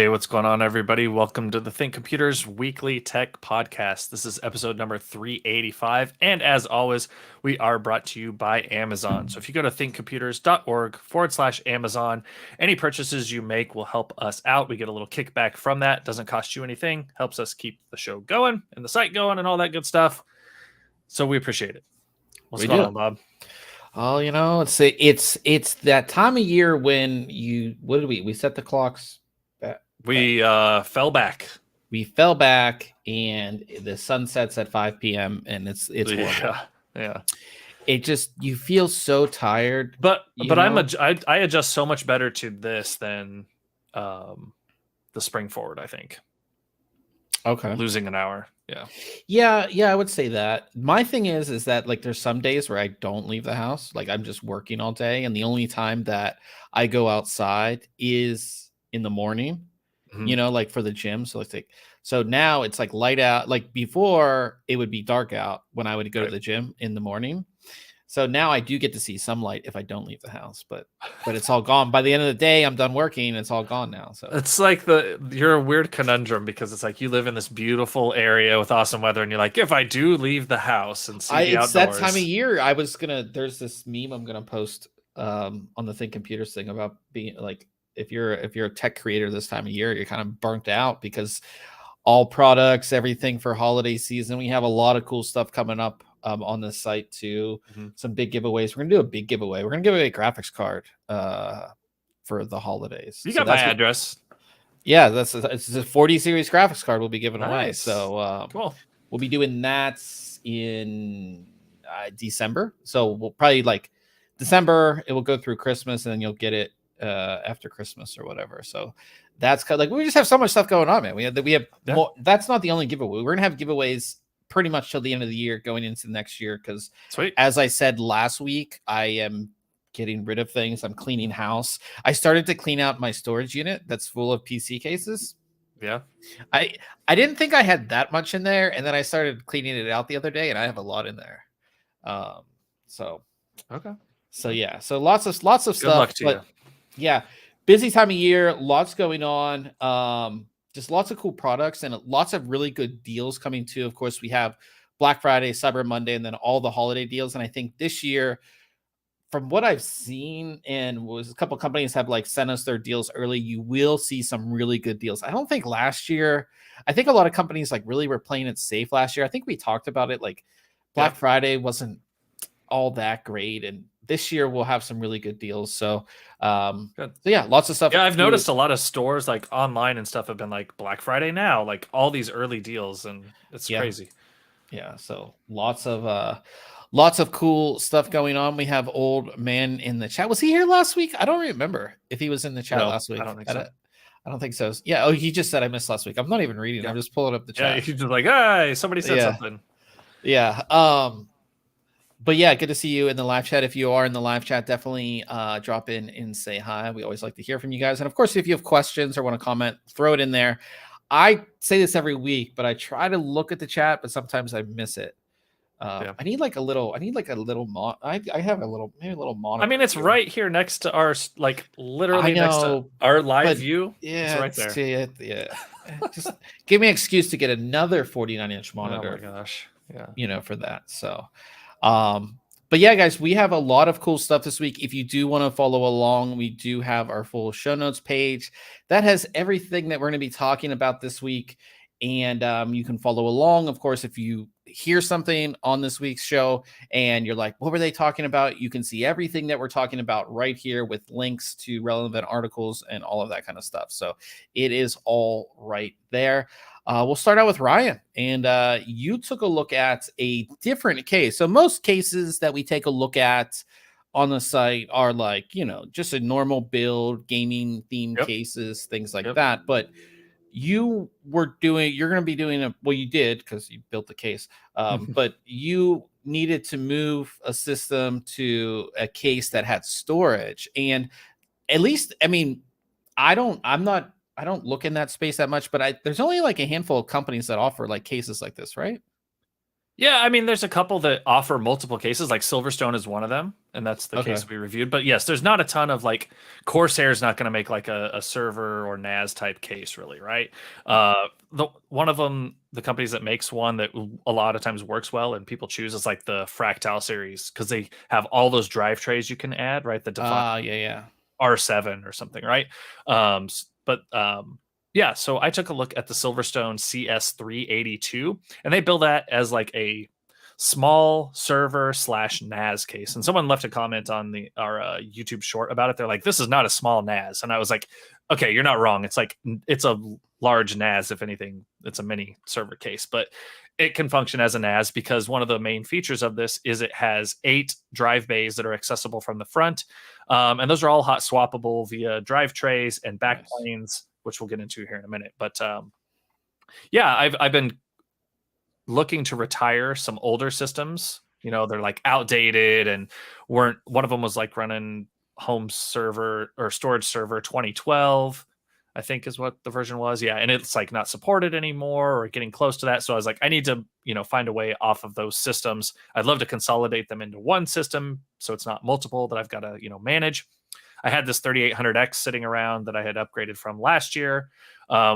what's going on, everybody? Welcome to the ThinkComputers Weekly Tech Podcast. This is episode number 385. And as always, we are brought to you by Amazon. So if you go to thinkcomputers.org/Amazon, any purchases you make will help us out. We get a little kickback from that. Doesn't cost you anything. Helps us keep the show going and the site going and all that good stuff. So we appreciate it. What's going on, Bob? Oh, it's that time of year when we set the clocks. We fell back. We fell back, and the sun sets at 5 p.m. and it's horrible. Yeah. It just, you feel so tired. But I adjust so much better to this than the spring forward, I think. Okay. Losing an hour. Yeah, I would say that. My thing is that like there's some days where I don't leave the house. Like I'm just working all day, and the only time that I go outside is in the morning. Like for the gym. So now it's like light out. Like before, it would be dark out when I would go to the gym in the morning. So now I do get to see some light if I don't leave the house, but it's all gone. By the end of the day, I'm done working. It's all gone now. So it's like you're a weird conundrum because it's like you live in this beautiful area with awesome weather, and you're like, if I do leave the house and see the outdoors, it's that time of year. There's this meme I'm gonna post on the ThinkComputers thing about being like, if you're a tech creator this time of year, you're kind of burnt out because all products, everything for holiday season. We have a lot of cool stuff coming up on the site too. Some big giveaways. We're gonna do a big giveaway. We're gonna give away a graphics card for the holidays. You got my address. Yeah, it's a 40 series graphics card we'll be giving away. So cool. We'll be doing that in December. So we'll probably like December. It will go through Christmas, and then you'll get it after Christmas or whatever. So that's kind of like, we just have so much stuff going on, man. We have more. That's not the only giveaway. We're gonna have giveaways pretty much till the end of the year, going into next year, because as I said last week, I am getting rid of things. I'm cleaning house. I started to clean out my storage unit that's full of PC cases. I didn't think I had that much in there, and then I started cleaning it out the other day, and I have a lot in there. So yeah, so lots of stuff. Good luck to you. Yeah, busy time of year, lots going on. Just lots of cool products and lots of really good deals coming too. Of course, we have Black Friday, Cyber Monday, and then all the holiday deals. And I think this year, from what I've seen, and was a couple companies have like sent us their deals early, you will see some really good deals. I don't think last year, I think a lot of companies like really were playing it safe last year. I think we talked about it, like Black Friday wasn't all that great, and this year we'll have some really good deals. So yeah, lots of stuff. Yeah, I've noticed a lot of stores like online and stuff have been like Black Friday now, like all these early deals, and it's crazy. Yeah, so lots of cool stuff going on. We have Old Man in the chat. Was he here last week? I don't remember if he was in the chat last week. I don't think so. I don't think so. Yeah. Oh, he just said I missed last week. I'm not even reading. I'm just pulling up the chat. Yeah, he's just like, hey, somebody said something. Yeah. But yeah, good to see you in the live chat. If you are in the live chat, definitely drop in and say hi. We always like to hear from you guys. And of course, if you have questions or want to comment, throw it in there. I say this every week, but I try to look at the chat, but sometimes I miss it. I need like a little. I have maybe a little monitor. I mean, it's right here next to our, like literally next to our live view. Yeah, it's right there. Yeah. Just give me an excuse to get another 49-inch monitor. Oh my gosh. Yeah. For that. So. But yeah, guys, we have a lot of cool stuff this week. If you do want to follow along, we do have our full show notes page that has everything that we're going to be talking about this week. And you can follow along. Of course, if you hear something on this week's show and you're like, what were they talking about? You can see everything that we're talking about right here with links to relevant articles and all of that kind of stuff. So it is all right there. We'll start out with Ryan, and you took a look at a different case. So most cases that we take a look at on the site are like, you know, just a normal build, gaming themed cases, things like that. But you're going to be doing well, you did because you built the case, but you needed to move a system to a case that had storage. And at least, I mean, I don't look in that space that much, but there's only like a handful of companies that offer like cases like this, right? Yeah, I mean, there's a couple that offer multiple cases, like SilverStone is one of them, and that's the case we reviewed. But yes, there's not a ton of like Corsair's not going to make like a server or NAS type case, really, right? One of them, the companies that makes one that a lot of times works well and people choose is like the Fractal series because they have all those drive trays you can add, right? The R7 or something, right? Yeah, so I took a look at the SilverStone CS382, and they build that as like a small server / NAS case. And someone left a comment on our YouTube short about it. They're like, "This is not a small NAS," and I was like, "Okay, you're not wrong. It's like it's a large NAS. If anything, it's a mini server case, but it can function as a NAS because one of the main features of this is it has 8 drive bays that are accessible from the front, and those are all hot swappable via drive trays and backplanes, which we'll get into here in a minute. But yeah, I've been looking to retire some older systems. You know, they're like outdated and weren't. One of them was like running home server or storage server 2012, I think is what the version was. Yeah, and it's like not supported anymore or getting close to that. So I was like, I need to, you know, find a way off of those systems. I'd love to consolidate them into one system so it's not multiple that I've got to, you know, manage. I had this 3800X sitting around that I had upgraded from last year,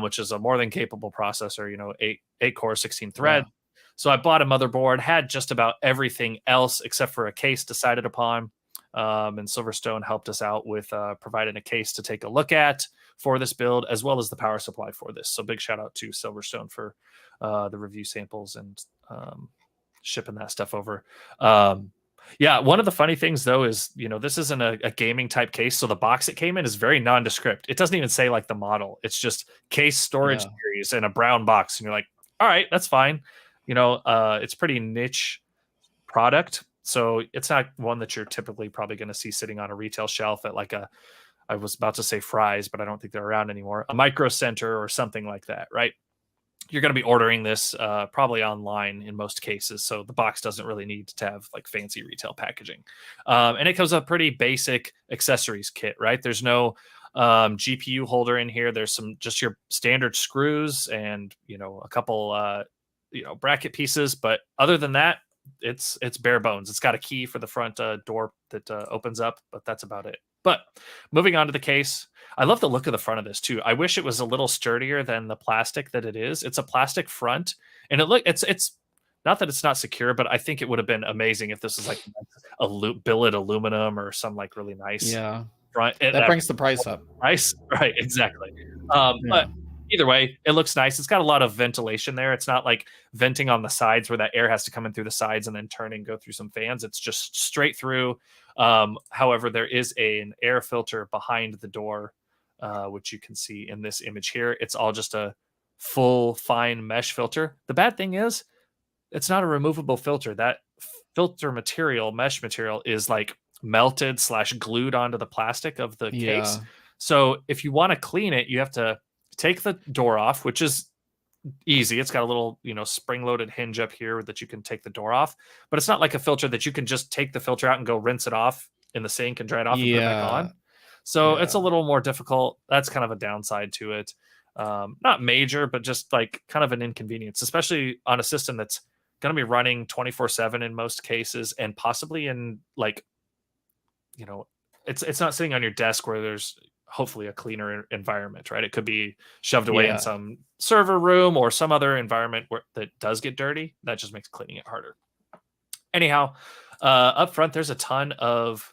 which is a more than capable processor, you know, 8 core, 16 thread. Wow. So I bought a motherboard, had just about everything else except for a case decided upon. And SilverStone helped us out with providing a case to take a look at for this build, as well as the power supply for this. So big shout out to SilverStone for the review samples and shipping that stuff over. Yeah, one of the funny things though is, you know, this isn't a gaming type case, so the box it came in is very nondescript. It doesn't even say like the model. It's just case storage series in a brown box, and you're like, all right, that's fine. You know, it's pretty niche product, so it's not one that you're typically probably going to see sitting on a retail shelf at like I was about to say Fry's, but I don't think they're around anymore. A Micro Center or something like that, right? You're going to be ordering this probably online in most cases. So the box doesn't really need to have like fancy retail packaging. And it comes with a pretty basic accessories kit, right? There's no GPU holder in here. There's some just your standard screws and, you know, a couple, you know, bracket pieces. But other than that, it's bare bones. It's got a key for the front door that opens up, but that's about it. But moving on to the case, I love the look of the front of this too. I wish it was a little sturdier than the plastic that it is. It's a plastic front, and it's not that it's not secure, but I think it would have been amazing if this was like a billet aluminum or some like really nice front. That brings the price up. Price, right? Exactly. But either way, it looks nice. It's got a lot of ventilation there. It's not like venting on the sides where that air has to come in through the sides and then turn and go through some fans. It's just straight through. However, there is an air filter behind the door, which you can see in this image here. It's all just a full fine mesh filter. The bad thing is it's not a removable filter. That filter material, mesh material, is like melted / glued onto the plastic of the case. So if you want to clean it, you have to take the door off, which is easy. It's got a little, you know, spring-loaded hinge up here that you can take the door off, but it's not like a filter that you can just take the filter out and go rinse it off in the sink and dry it off and put it back on. So it's a little more difficult. That's kind of a downside to it. Not major, but just like kind of an inconvenience, especially on a system that's going to be running 24/7 in most cases, and possibly in like, you know, it's not sitting on your desk where there's hopefully a cleaner environment, right? It could be shoved away in some server room or some other environment where that does get dirty. That just makes cleaning it harder. Anyhow, up front, there's a ton of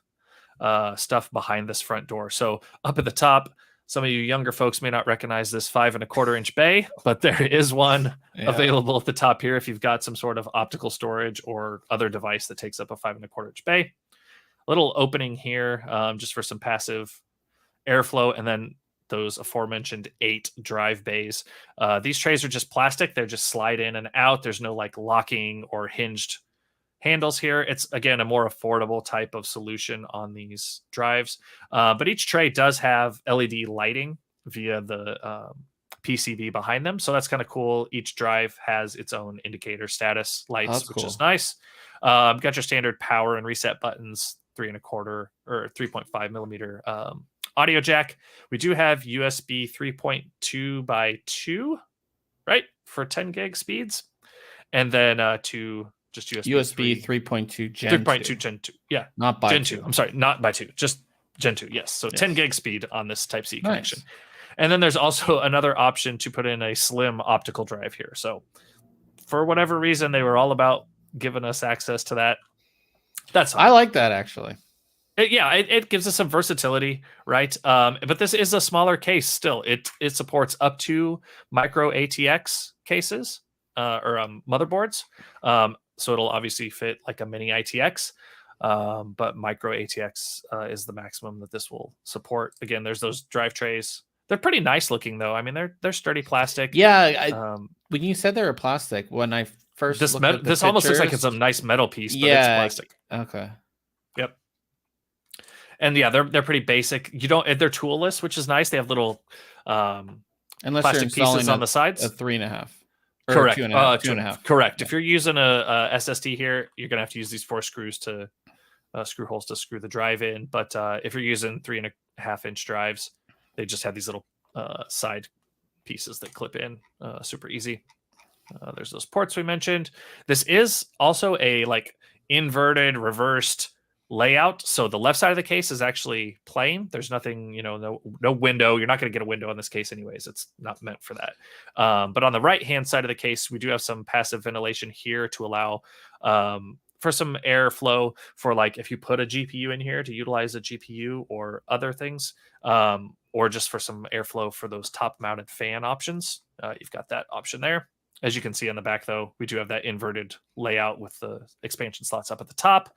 stuff behind this front door. So up at the top, Some of you younger folks may not recognize this 5.25-inch bay, but there is one available at the top here if you've got some sort of optical storage or other device that takes up a 5.25-inch bay. A little opening here just for some passive airflow, and then those aforementioned 8 drive bays. These trays are just plastic. They're just slide in and out. There's no like locking or hinged handles here. It's, again, a more affordable type of solution on these drives. But each tray does have LED lighting via the PCB behind them. So that's kind of cool. Each drive has its own indicator status lights, which is nice. Got your standard power and reset buttons, 3.25 or 3.5 millimeter audio jack. We do have USB 3.2 by 2, right, for 10 gig speeds, and then just USB 3.2 Gen 3.2 Gen 2. Yeah, not by Gen 2. I'm sorry, not by 2, just Gen 2. Yes, so 10 gig speed on this Type-C connection. And then there's also another option to put in a slim optical drive here. So for whatever reason, they were all about giving us access to that. That's fine. I like that, actually. It gives us some versatility, right? But this is a smaller case still. It supports up to micro ATX cases or motherboards. So it'll obviously fit like a mini ITX, but micro ATX is the maximum that this will support. Again, there's those drive trays. They're pretty nice looking, though. I mean, they're sturdy plastic. Yeah, when you said they were plastic, when I first this almost looks like it's a nice metal piece, but it's plastic. Okay. Yep. And yeah, they're pretty basic. They're toolless, which is nice. They have little plastic pieces on the sides. A 3.5. Correct. 2.5. Correct. Yeah. If you're using a SSD here, you're gonna have to use these 4 screws to screw holes to screw the drive in. But if you're using 3.5-inch drives, they just have these little side pieces that clip in, super easy. There's those ports we mentioned. This is also a like inverted, reversed layout. So the left side of the case is actually plain. There's nothing, no window. You're not going to get a window on this case anyways. It's not meant for that. But on the right-hand side of the case, we do have some passive ventilation here to allow for some airflow for like if you put a GPU in here to utilize a GPU or other things, or just for some airflow for those top-mounted fan options. You've got that option there. As you can see on the back, though, we do have that inverted layout with the expansion slots up at the top.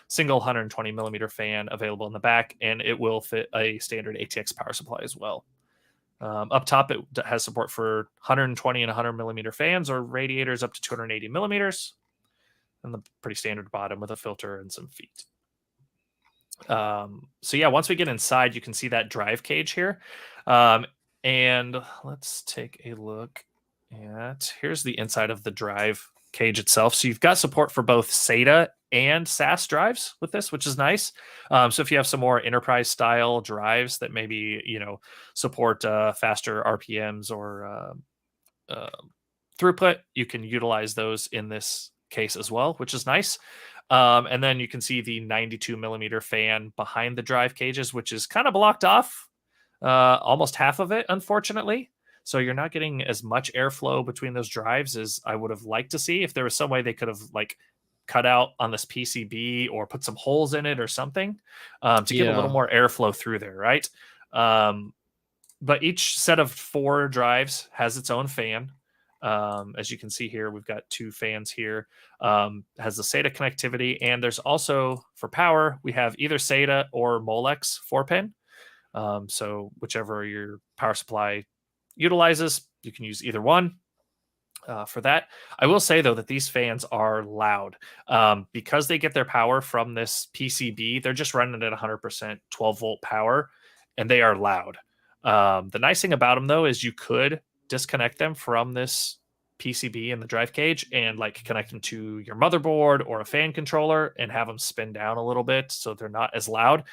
Single 120 millimeter fan available in the back, and it will fit a standard ATX power supply as well. Up top, it has support for 120 and 100 millimeter fans or radiators up to 280 millimeters, and the pretty standard bottom with a filter and some feet. So yeah, once we get inside, you can see that drive cage here. And let's take a look at, here's the inside of the drive cage itself. So you've got support for both SATA and SAS drives with this, which is nice. So if you have some more enterprise style drives that maybe, support faster RPMs or throughput, you can utilize those in this case as well, which is nice. And then you can see the 92 millimeter fan behind the drive cages, which is kind of blocked off, almost half of it, unfortunately. So you're not getting as much airflow between those drives as I would have liked to see. If there was some way they could have like cut out on this PCB or put some holes in it or something to get a little more airflow through there, right? But each set of 4 drives has its own fan. As you can see here, we've got 2 fans here. Has the SATA connectivity, and there's also, for power, we have either SATA or Molex 4-pin. So whichever your power supply utilizes, you can use either one for that. I will say, though, that these fans are loud. Because they get their power from this PCB, they're just running at 100% 12-volt power, and they are loud. The nice thing about them, though, is you could disconnect them from this PCB in the drive cage and like connect them to your motherboard or a fan controller and have them spin down a little bit so they're not as loud.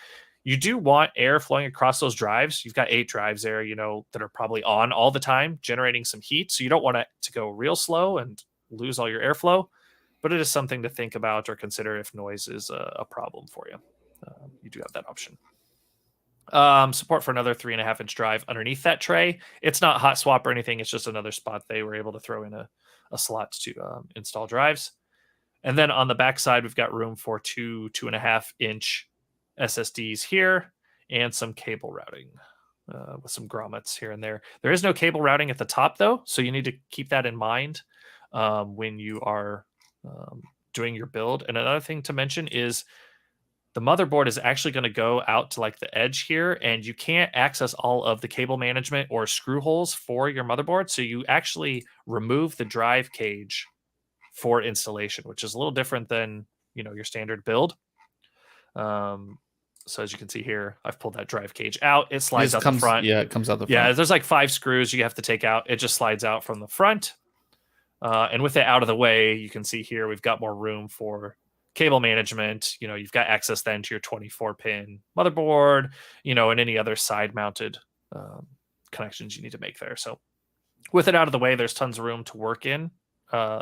You do want air flowing across those drives. You've got 8 drives there, that are probably on all the time, generating some heat. So you don't want it to go real slow and lose all your airflow, but it is something to think about or consider if noise is a problem for you. You do have that option. Support for another 3.5-inch drive underneath that tray. It's not hot swap or anything. It's just another spot they were able to throw in a slot to install drives. And then on the back side, we've got room for 2 2.5-inch SSDs here and some cable routing. with some grommets here and there. There is no cable routing at the top though, so you need to keep that in mind when you are doing your build. And another thing to mention is the motherboard is actually going to go out to like the edge here, and you can't access all of the cable management or screw holes for your motherboard. So you actually remove the drive cage for installation, which is a little different than, you know, your standard build. So as you can see here, I've pulled that drive cage out. It slides out the front. Yeah, it comes out the front. Yeah, there's like 5 screws you have to take out. It just slides out from the front. And with it out of the way, you can see here we've got more room for cable management. You know, you've got access then to your 24-pin motherboard, you know, and any other side-mounted connections you need to make there. So with it out of the way, there's tons of room to work in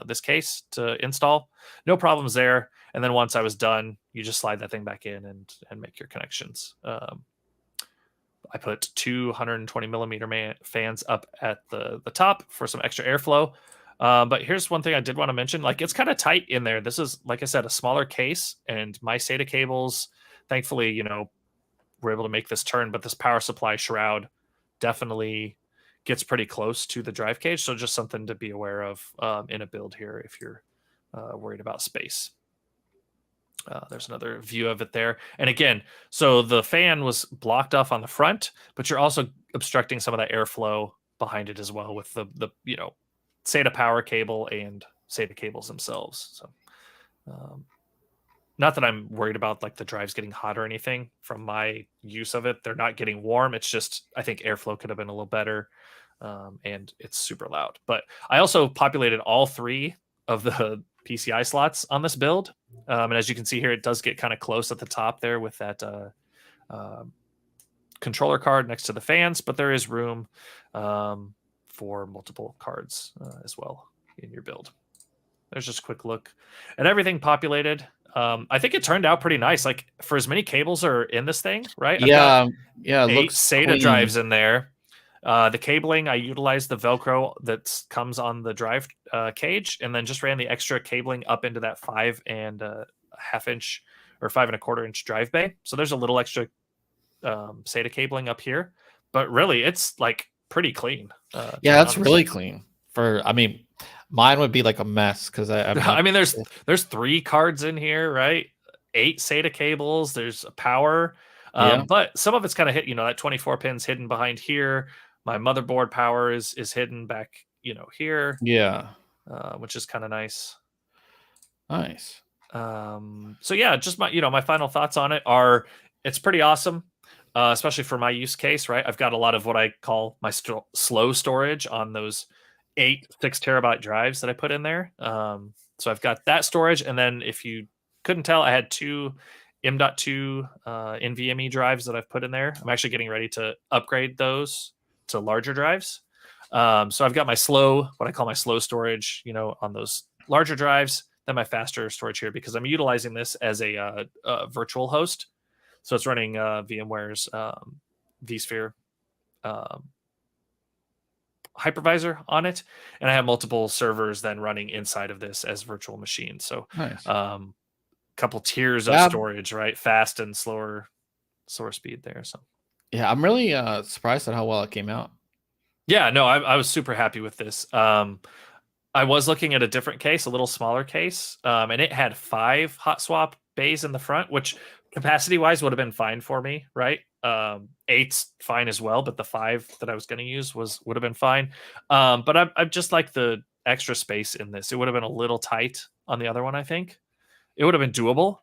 this case to install. No problems there. And then once I was done, you just slide that thing back in and make your connections. I put 220 millimeter fans up at the top for some extra airflow. But here's one thing I did want to mention. Like, it's kind of tight in there. This is, like I said, a smaller case, and my SATA cables, thankfully, you know, we're able to make this turn, but this power supply shroud definitely gets pretty close to the drive cage. So just something to be aware of in a build here if you're worried about space. There's another view of it there. And again, so the fan was blocked off on the front, but you're also obstructing some of that airflow behind it as well with the you know, SATA power cable and SATA cables themselves. So not that I'm worried about like the drives getting hot or anything from my use of it. They're not getting warm. It's just, I think airflow could have been a little better. And it's super loud. But I also populated all 3 of the PCI slots on this build. And as you can see here, it does get kind of close at the top there with that controller card next to the fans, but there is room for multiple cards as well in your build. There's just a quick look at everything populated. I think it turned out pretty nice. Like, for as many cables are in this thing, right? Yeah, it 8 looks SATA clean. drives in there. The cabling, I utilized the Velcro that comes on the drive cage, and then just ran the extra cabling up into that 5 1/2 inch or 5 1/4 inch drive bay. So there's a little extra SATA cabling up here, but really it's like pretty clean. Yeah, that's really clean. I mean, mine would be like a mess because I mean, there's 3 cards in here, right? 8 SATA cables. There's a power, but some of it's kind of hit. You know, that 24 pins hidden behind here. My motherboard power is hidden back, you know, here. Yeah, which is kind of nice. Nice. So yeah, just my final thoughts on it are it's pretty awesome, especially for my use case, right? I've got a lot of what I call my slow storage on those 8 6 terabyte drives that I put in there. So I've got that storage, and then if you couldn't tell, I had 2 M.2 NVMe drives that I've put in there. I'm actually getting ready to upgrade those to larger drives. So I've got my what I call my slow storage, you know, on those larger drives, then my faster storage here, because I'm utilizing this as a virtual host. So it's running VMware's vSphere hypervisor on it, and I have multiple servers then running inside of this as virtual machines. So nice. Couple tiers of storage, right? Fast and slower speed there. So yeah, I'm really surprised at how well it came out. Yeah, no, I was super happy with this. I was looking at a different case, a little smaller case, and it had 5 hot swap bays in the front, which capacity wise would have been fine for me, right? 8's fine as well, but the 5 that I was going to use would have been fine. But I just like the extra space in this. It would have been a little tight on the other one, I think. It would have been doable,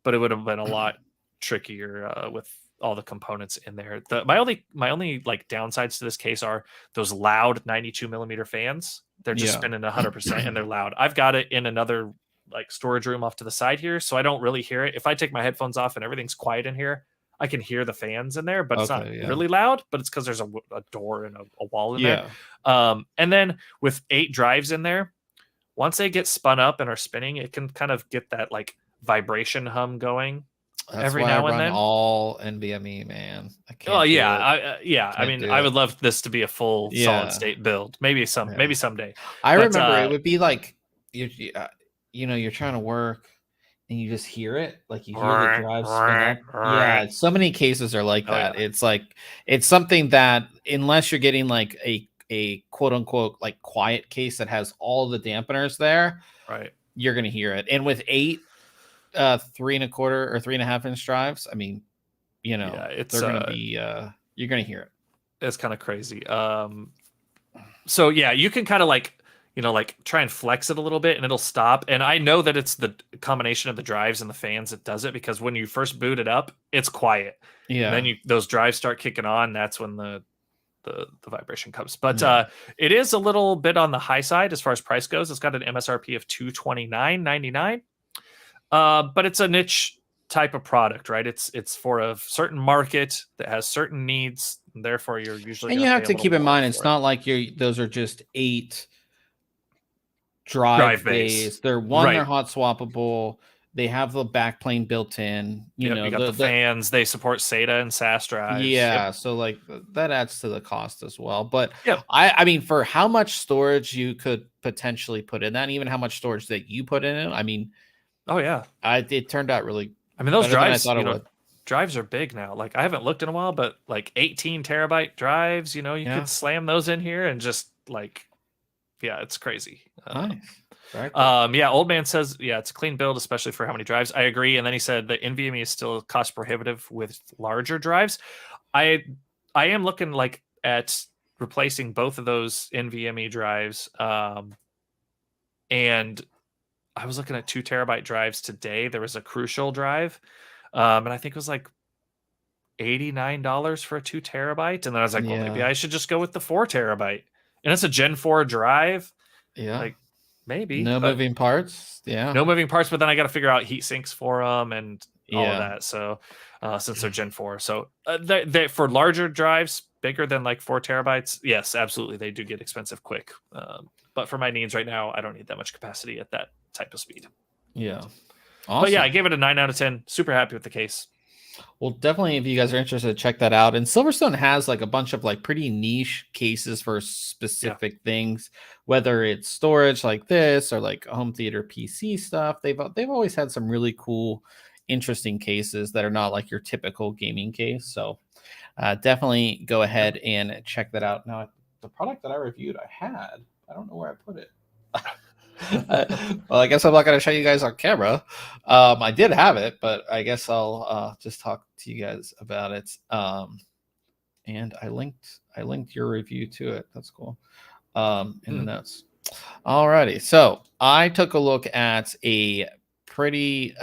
but it would have been a lot trickier with all the components in there. My only like downsides to this case are those loud 92 millimeter fans. They're just spinning 100% and they're loud. I've got it in another like storage room off to the side here, so I don't really hear it. If I take my headphones off and everything's quiet in here, I can hear the fans in there, but it's not really loud. But it's because there's a door and a wall in there. And then with 8 drives in there, once they get spun up and are spinning, it can kind of get that like vibration hum going. That's every why now I and then. All NVMe, man. Oh yeah, I mean, I would love this to be a full solid state build. Maybe someday. I remember it would be like you're trying to work, and you just hear it, like you hear the drive spin up. Yeah, so many cases are like that. Yeah. It's like it's something that unless you're getting like a quote unquote like quiet case that has all the dampeners there, Right. you're gonna hear it. And with 8 3.25 or 3.5 inch drives, I mean, Yeah, it's they're gonna be you're gonna hear it. it's kind of crazy. So yeah, you can kind of like, like try and flex it a little bit and it'll stop. And I know that it's the combination of the drives and the fans that does it, because when you first boot it up, it's quiet. Yeah. And then those drives start kicking on. That's when the vibration comes. But Yeah. it is a little bit on the high side as far as price goes. It's got an MSRP of $229.99. But it's a niche type of product, right? It's for a certain market that has certain needs, and therefore you're usually And going you to have pay a to little keep in more mind, for it's it. not like those are just 8 drive bays. They're Right. hot swappable. They have the backplane built in. You Yep, you got the fans. They support SATA and SAS drives. yeah, Yep. so like that adds to the cost as well. But Yep. I mean, for how much storage you could potentially put in that, and even how much storage that you put in it, I mean, Oh yeah. it turned out really I mean, those better than I drives, thought it would. drives are big now. Like I haven't looked in a while, but like 18 terabyte drives, you Yeah. could slam those in here and just like, yeah, it's crazy. Nice. Very cool. Yeah, old man says, yeah, it's a clean build, especially for how many drives. I agree. And then he said that NVMe is still cost prohibitive with larger drives. I am looking like at replacing both of those NVMe drives. And I was looking at 2 terabyte drives today. There was a Crucial drive, and I think it was like $89 for a 2 terabyte. And then I was like, well, maybe Yeah. I should just go with the 4 terabyte. And it's a Gen 4 drive. Yeah. Like maybe. No but moving parts. Yeah. no moving parts, but then I got to figure out heat sinks for them and all of Yeah. that. So since they're Gen 4, so they for larger drives, bigger than like 4 terabytes, yes, absolutely, they do get expensive quick. But for my needs right now, I don't need that much capacity at that type of speed. Yeah. But yeah, I Awesome. gave it a 9 out of 10. Super happy with the case. Well, definitely, if you guys are interested, check that out. And Silverstone has like a bunch of like pretty niche cases for specific things, whether it's storage like this or like home theater PC stuff. They've always had some really cool, interesting cases that are not like your typical gaming case. So definitely go ahead and check that out. Now, the product that I reviewed, I don't know where I put it. Well, I guess I'm not going to show you guys on camera. I did have it, but I guess I'll just talk to you guys about it. And I linked your review to it. That's cool. In the notes. Alrighty. So I took a look at a pretty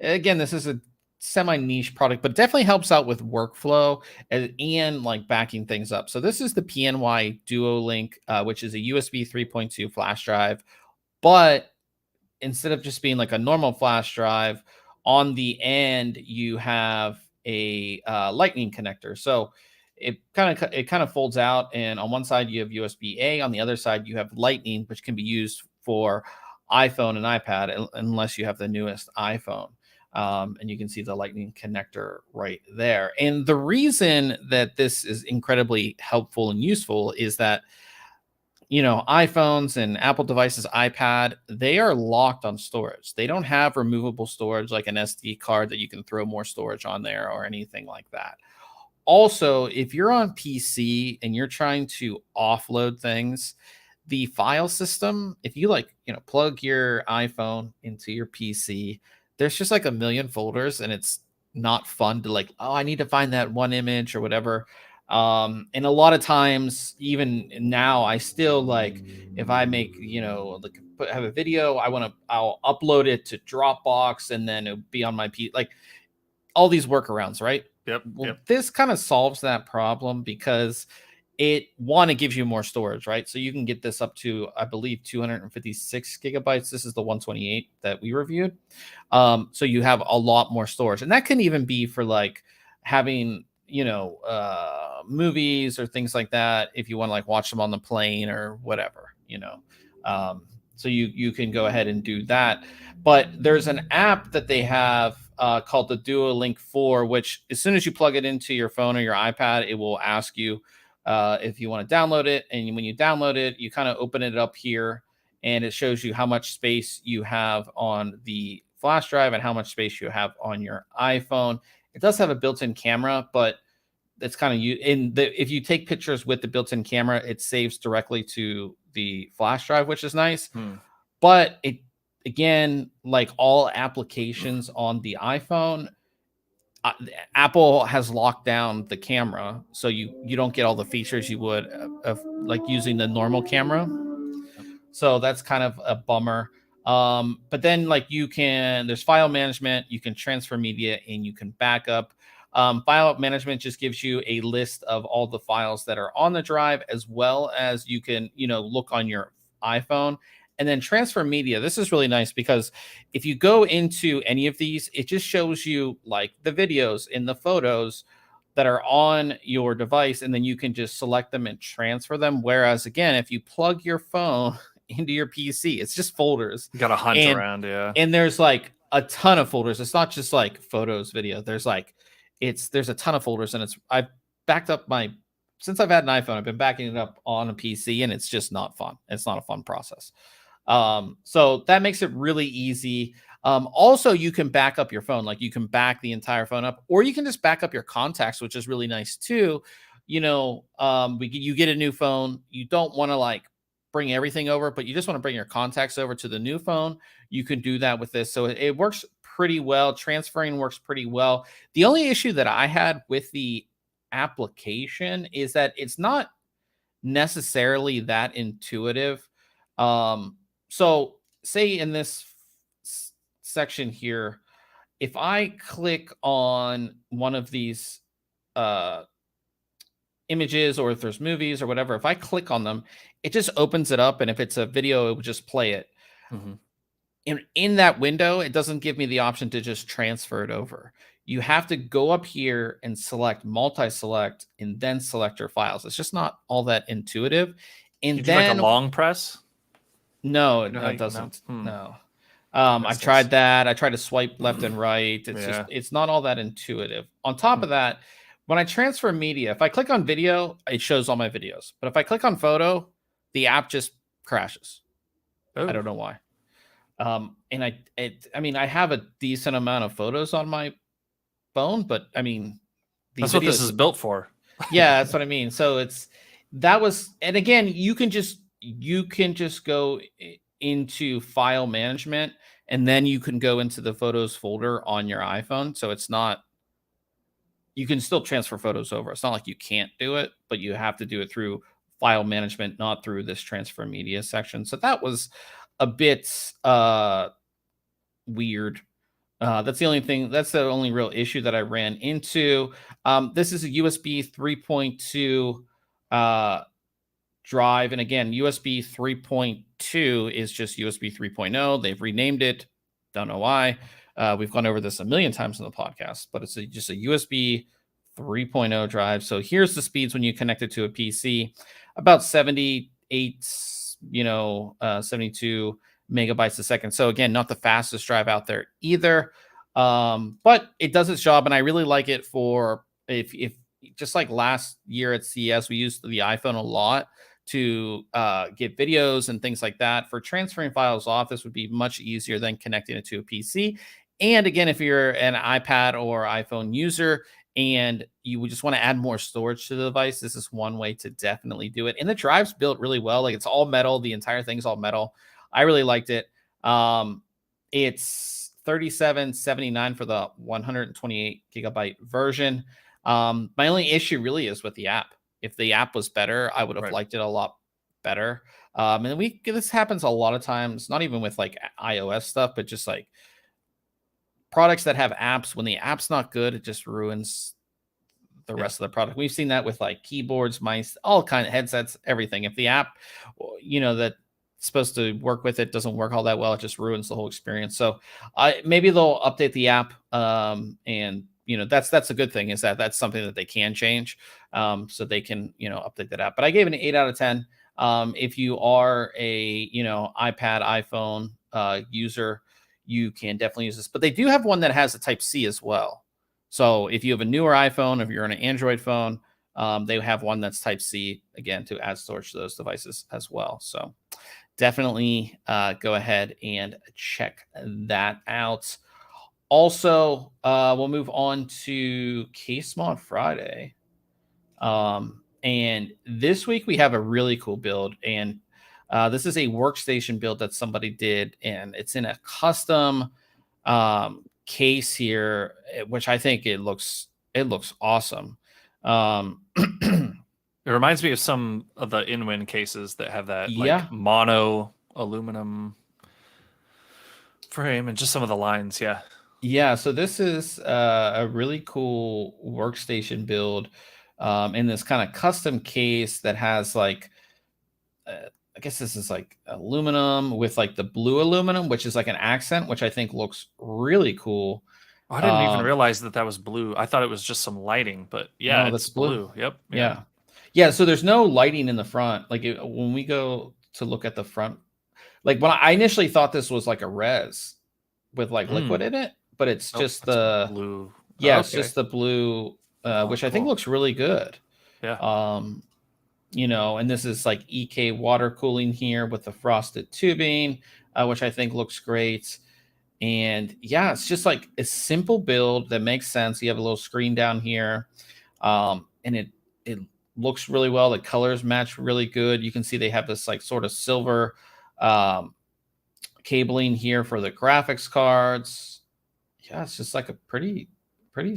again, this is a semi-niche product, but definitely helps out with workflow and like backing things up. So this is the PNY Duo Link, which is a USB 3.2 flash drive. But instead of just being like a normal flash drive, on the end you have a lightning connector. So it kind of folds out, and on one side you have USB-A, on the other side you have lightning, which can be used for iPhone and iPad unless you have the newest iPhone. And you can see the lightning connector right there. And the reason that this is incredibly helpful and useful is that iPhones and Apple devices, iPad, they are locked on storage. They don't have removable storage like an SD card that you can throw more storage on there or anything like that. Also, if you're on PC and you're trying to offload things, the file system, if you plug your iPhone into your PC, there's just like a million folders, and it's not fun to I need to find that one image or whatever. And a lot of times, even now, I still if I make have a video, I'll upload it to Dropbox, and then it'll be on my PC. All these workarounds, right? Yep. This kind of solves that problem because it gives you more storage, right? So you can get this up to, I believe, 256 gigabytes. This is the 128 that we reviewed. So you have a lot more storage, and that can even be for having movies or things like that if you want to watch them on the plane or whatever. So you can go ahead and do that. But there's an app that they have called the Duo Link 4, which as soon as you plug it into your phone or your iPad, it will ask you if you want to download it. And when you download it, you kind of open it up here, and it shows you how much space you have on the flash drive and how much space you have on your iPhone. It does have a built-in camera, but it's kind of if you take pictures with the built-in camera, it saves directly to the flash drive, which is nice. But it, again, like all applications on the iPhone, Apple has locked down the camera, so you don't get all the features you would of like using the normal camera. So that's kind of a bummer. But then like there's file management, you can transfer media, and you can back up. File management just gives you a list of all the files that are on the drive, as well as you can, look on your iPhone. And then transfer media. This is really nice because if you go into any of these, it just shows you like the videos and the photos that are on your device, and then you can just select them and transfer them. Whereas again, if you plug your phone into your PC, it's just folders. You gotta hunt around, yeah. And there's like a ton of folders. It's not just like photos, video. There's a ton of folders, and I've backed up since I've had an iPhone, I've been backing it up on a PC, and it's just not fun. It's not a fun process. So that makes it really easy. Also, you can back up your phone, like you can back the entire phone up, or you can just back up your contacts, which is really nice too. You get a new phone, you don't want to like bring everything over, but you just want to bring your contacts over to the new phone. You can do that with this. So it works pretty well. Transferring works pretty well. The only issue that I had with the application is that it's not necessarily that intuitive. So say in this section here, if I click on one of these images, or if there's movies or whatever, if I click on them, it just opens it up. And if it's a video, it would just play it. In that window, it doesn't give me the option to just transfer it over. You have to go up here and select multi-select and then select your files. It's just not all that intuitive. And then like a long press. No, it doesn't. No. I've tried that. I tried to swipe left and right. It's not all that intuitive. On top of that, when I transfer media, if I click on video, it shows all my videos. But if I click on photo, the app just crashes. I don't know why. And I have a decent amount of photos on my phone, but I mean, that's what this is built for. Yeah, that's what I mean. So and again, you can just go into file management, and then you can go into the photos folder on your iPhone. So you can still transfer photos over. It's not like you can't do it, but you have to do it through file management, not through this transfer media section. So that was a bit weird. That's the only real issue that I ran into. This is a USB 3.2 drive. And again, USB 3.2 is just USB 3.0. They've renamed it. Don't know why. We've gone over this a million times in the podcast, but it's just a USB 3.0 drive. So here's the speeds when you connect it to a PC, about 78, 72 megabytes a second. So again, not the fastest drive out there either. But it does its job, and I really like it for if just like last year at CES, we used the iPhone a lot to get videos and things like that. For transferring files off, this would be much easier than connecting it to a PC. And again, if you're an iPad or iPhone user and you would just want to add more storage to the device, this is one way to definitely do it. And the drive's built really well. Like, it's all metal. The entire thing's all metal. I really liked it. It's $37.79 for the 128 gigabyte version. My only issue really is with the app. If the app was better, I would have liked it a lot better. And this happens a lot of times, not even with like iOS stuff, but just like products that have apps. When the app's not good, it just ruins the rest of the product. We've seen that with like keyboards, mice, all kind of headsets, everything. If the app, that's supposed to work with it doesn't work all that well, it just ruins the whole experience. So maybe they'll update the app, and that's a good thing, is that's something that they can change, so they can update that app. But I gave it an 8 out of 10. If you are a iPad, iPhone user, you can definitely use this. But they do have one that has a Type-C as well. So if you have a newer iPhone, if you're on an Android phone, they have one that's Type-C, again, to add storage to those devices as well. So definitely go ahead and check that out. Also, we'll move on to Case Mod Friday. And this week we have a really cool build, and this is a workstation build that somebody did, and it's in a custom case here, which I think it looks awesome. It reminds me of some of the in-win cases that have that Yeah. like mono aluminum frame and just some of the lines. Yeah. Yeah. So this is a really cool workstation build in this kind of custom case that has like, I guess this is like aluminum with like the blue aluminum, which is like an accent, which I think looks really cool. Oh, I didn't even realize that was blue. I thought it was just some lighting, but yeah, no, it's blue. Yep. Yeah. Yeah. So there's no lighting in the front. Like when we go to look at the front, like when I initially thought this was like a res with like liquid in it, but it's just the blue. Yeah, okay. It's just the blue, which I think looks really good. Yeah. You know, and this is like EK water cooling here with the frosted tubing, which I think looks great. And yeah, it's just like a simple build that makes sense. You have a little screen down here, and it looks really well. The colors match really good. You can see they have this like sort of silver cabling here for the graphics cards. Yeah, it's just like a pretty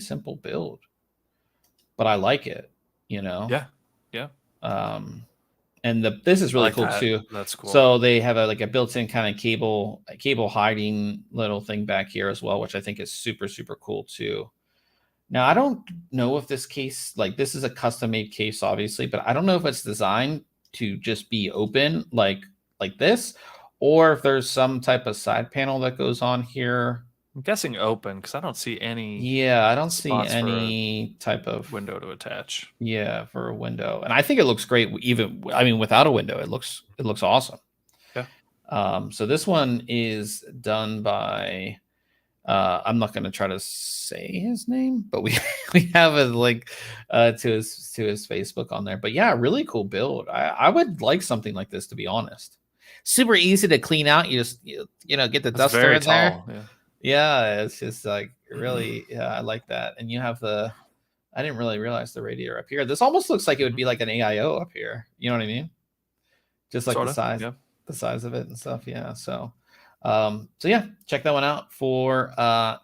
simple build, but I like it, you know? Yeah. And this is really cool too. That's cool. So they have a built-in kind of cable hiding little thing back here as well, which I think is super cool too. Now, I don't know if this case, like this is a custom-made case, obviously, but I don't know if it's designed to just be open like this, or if there's some type of side panel that goes on here. I'm guessing open because I don't see any. Yeah, I don't see any type of window to attach. Yeah, for a window, and I think it looks great. Even without a window, it looks awesome. Yeah. So this one is done by. I'm not going to try to say his name, but we have a link to his Facebook on there. But yeah, really cool build. I would like something like this, to be honest. Super easy to clean out. You just get the duster in there. Yeah, it's just like really, I like that. And you have I didn't really realize the radiator up here. This almost looks like it would be like an AIO up here. You know what I mean? Just like the size of it and stuff. Yeah. So yeah, check that one out for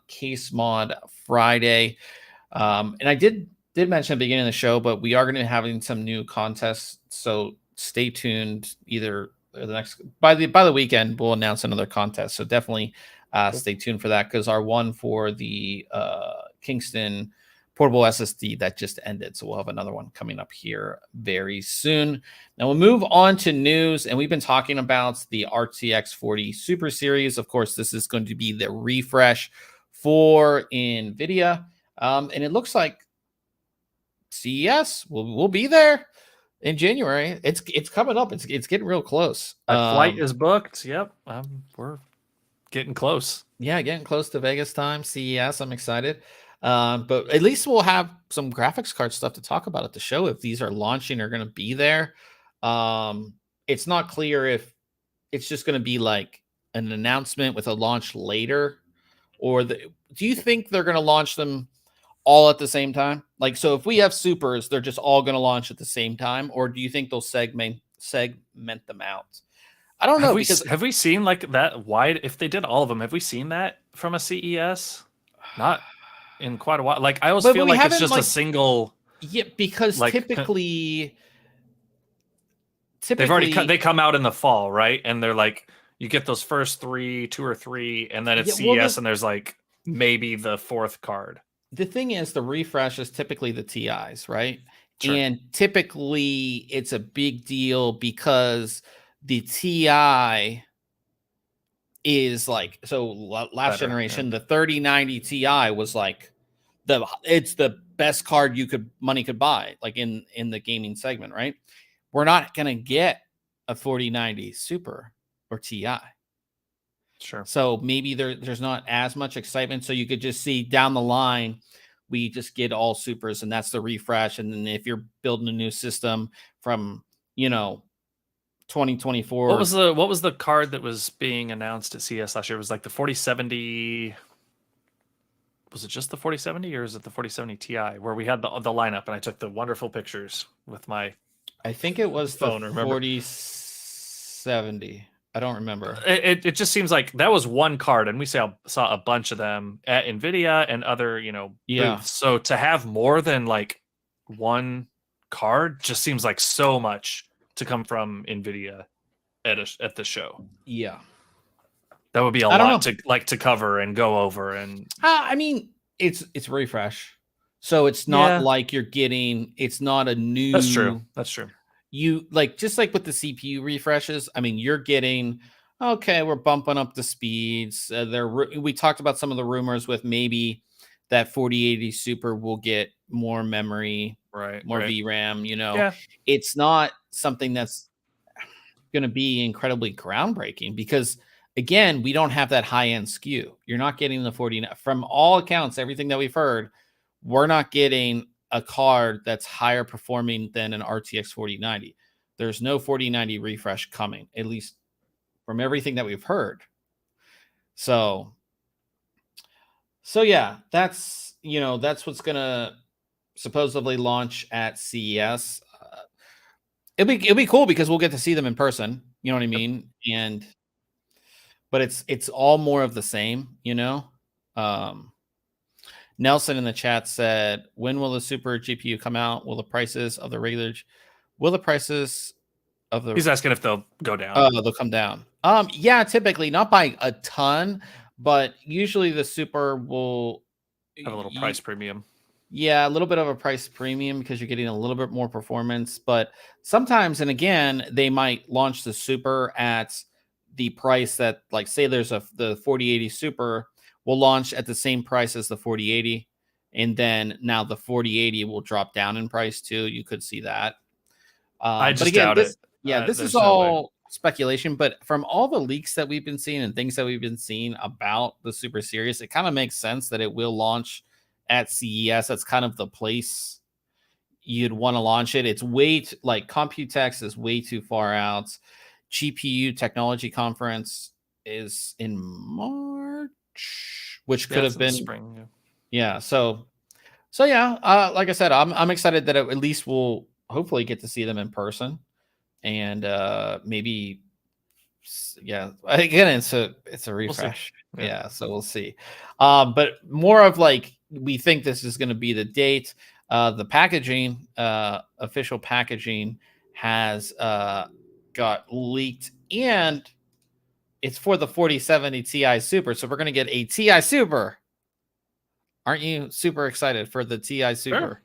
Case Mod Friday. And I did mention at the beginning of the show, but we are going to be having some new contests. So stay tuned. Either the next by the weekend, we'll announce another contest. So definitely stay tuned for that, because our one for the Kingston portable SSD that just ended. So we'll have another one coming up here very soon. Now we'll move on to news, and we've been talking about the RTX 40 Super Series. Of course, this is going to be the refresh for NVIDIA. And it looks like CES will be there in January. It's coming up. It's getting real close. That flight is booked. Yep. We're getting close. Yeah, getting close to Vegas time. CES. I'm excited. But at least we'll have some graphics card stuff to talk about at the show if these are launching or going to be there. It's not clear if it's just going to be like an announcement with a launch later, or do you think they're going to launch them all at the same time? Like, so if we have supers, they're just all going to launch at the same time, or do you think they'll segment them out? I don't know. Have we seen like that wide? If they did all of them, have we seen that from a CES? Not in quite a while. Like, I always feel like it's just a single. Yeah, because like, typically they've already they come out in the fall, right? And they're like, you get those first 2 or 3, and then it's CES, and there's like maybe the 4th card. The thing is, the refresh is typically the TIs, right? Sure. And typically it's a big deal because the TI is like, so last generation, the 3090 Ti was like it's the best card money could buy, like in the gaming segment, right? We're not gonna get a 4090 Super or Ti. Sure. So maybe there's not as much excitement. So you could just see down the line, we just get all supers, and that's the refresh. And then if you're building a new system from, 2024. What was the card that was being announced at CS last year? It was like the 4070. Was it just the 4070 or is it the 4070 Ti where we had the lineup and I took the wonderful pictures with my I think it was phone, the remember? 4070. I don't remember. It just seems like that was one card, and we saw a bunch of them at Nvidia and other booths. So to have more than like one card just seems like so much to come from Nvidia at the show. Yeah, that would be a lot to cover and go over. And I mean, it's refresh, so it's not like you're getting. It's not a new. That's true. That's true. You just like with the CPU refreshes. I mean, you're getting we're bumping up the speeds. We talked about some of the rumors with maybe that 4080 Super will get more memory, more VRAM. It's not something that's going to be incredibly groundbreaking because again, we don't have that high end SKU. You're not getting the 40 from all accounts. Everything that we've heard, we're not getting a card that's higher performing than an RTX 4090. There's no 4090 refresh coming, at least from everything that we've heard. So yeah, that's what's gonna supposedly launch at CES. It'll be cool because we'll get to see them in person. You know what I mean? But it's all more of the same. Nelson in the chat said, when will the super GPU come out? Will the prices of the He's asking if they'll go down. They'll come down. Yeah, typically not by a ton, but usually the super will have a little price premium. Yeah, a little bit of a price premium because you're getting a little bit more performance. But sometimes, and again, they might launch the super at the price that, like, say there's the 4080 Super will launch at the same price as the 4080, and then now the 4080 will drop down in price too. You could see that. I just doubt it. Yeah, this is all speculation, but from all the leaks that we've been seeing and things that we've been seeing about the Super Series, it kind of makes sense that it will launch at CES. That's kind of the place you'd want to launch it. It's Computex is way too far out. GPU Technology Conference is in March, which could have been spring. Yeah. So yeah, like I said, I'm excited that at least we'll hopefully get to see them in person, and maybe again it's a refresh. We'll so we'll see. But more of we think this is going to be the date. The packaging, official packaging has got leaked, and it's for the 4070 Ti Super. So we're going to get a Ti Super. Aren't you super excited for the Ti Super? Sure.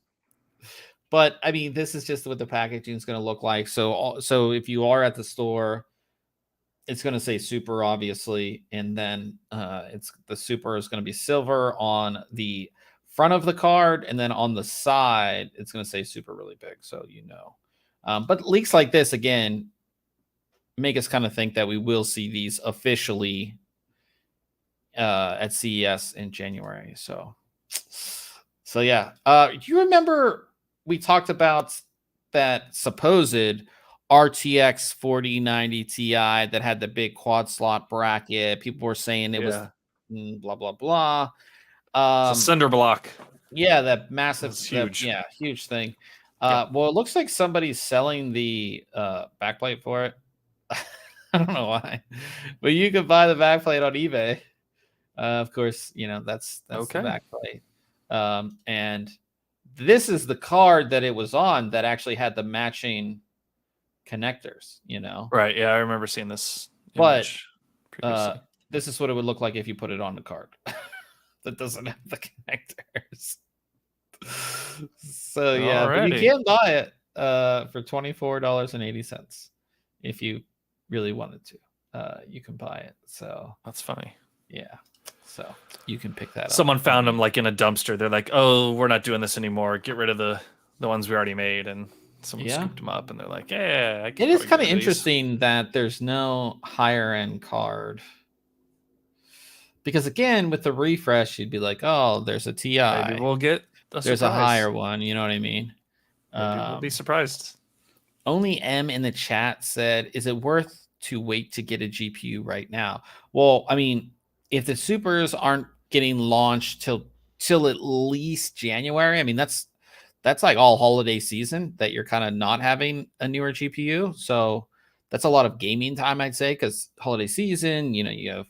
But I mean, this is just what the packaging is going to look like. So if you are at the store, it's going to say Super, obviously, and then the Super is going to be silver on the front of the card, and then on the side, it's going to say Super really big, so But leaks like this again make us kind of think that we will see these officially at CES in January. So yeah. Do you remember we talked about that supposed RTX 4090 Ti that had the big quad slot bracket? People were saying it was blah blah blah. It's a cinder block. Yeah, that massive, huge. Huge thing. Well, it looks like somebody's selling the backplate for it. I don't know why, but you could buy the backplate on eBay. Of course, that's okay. The backplate. And this is the card that it was on that actually had the matching connectors. Right? Yeah, I remember seeing this. But this is what it would look like if you put it on the card that doesn't have the connectors. So yeah, but you can buy it for $24.80 if you really wanted to. You can buy it. So that's funny. Yeah. So you can pick that up. Someone found them in a dumpster. They're like, "Oh, we're not doing this anymore. Get rid of the ones we already made." And someone scooped them up, and they're like, "Yeah." It is kind of interesting that there's no higher end card. Because again, with the refresh, you'd be like, "Oh, there's a Ti. Maybe we'll get there's a higher one." You know what I mean? Maybe we'll be surprised. Only M in the chat said, "Is it worth to wait to get a GPU right now?" Well, I mean, if the supers aren't getting launched till at least January, I mean that's like all holiday season that you're kind of not having a newer GPU. So that's a lot of gaming time, I'd say, because holiday season, you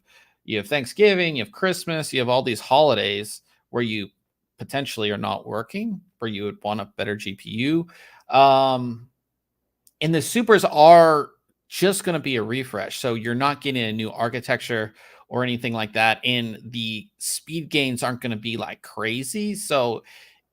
have Thanksgiving, you have Christmas, you have all these holidays where you potentially are not working, where you would want a better GPU. And the supers are just going to be a refresh. So you're not getting a new architecture or anything like that. And the speed gains aren't going to be like crazy. So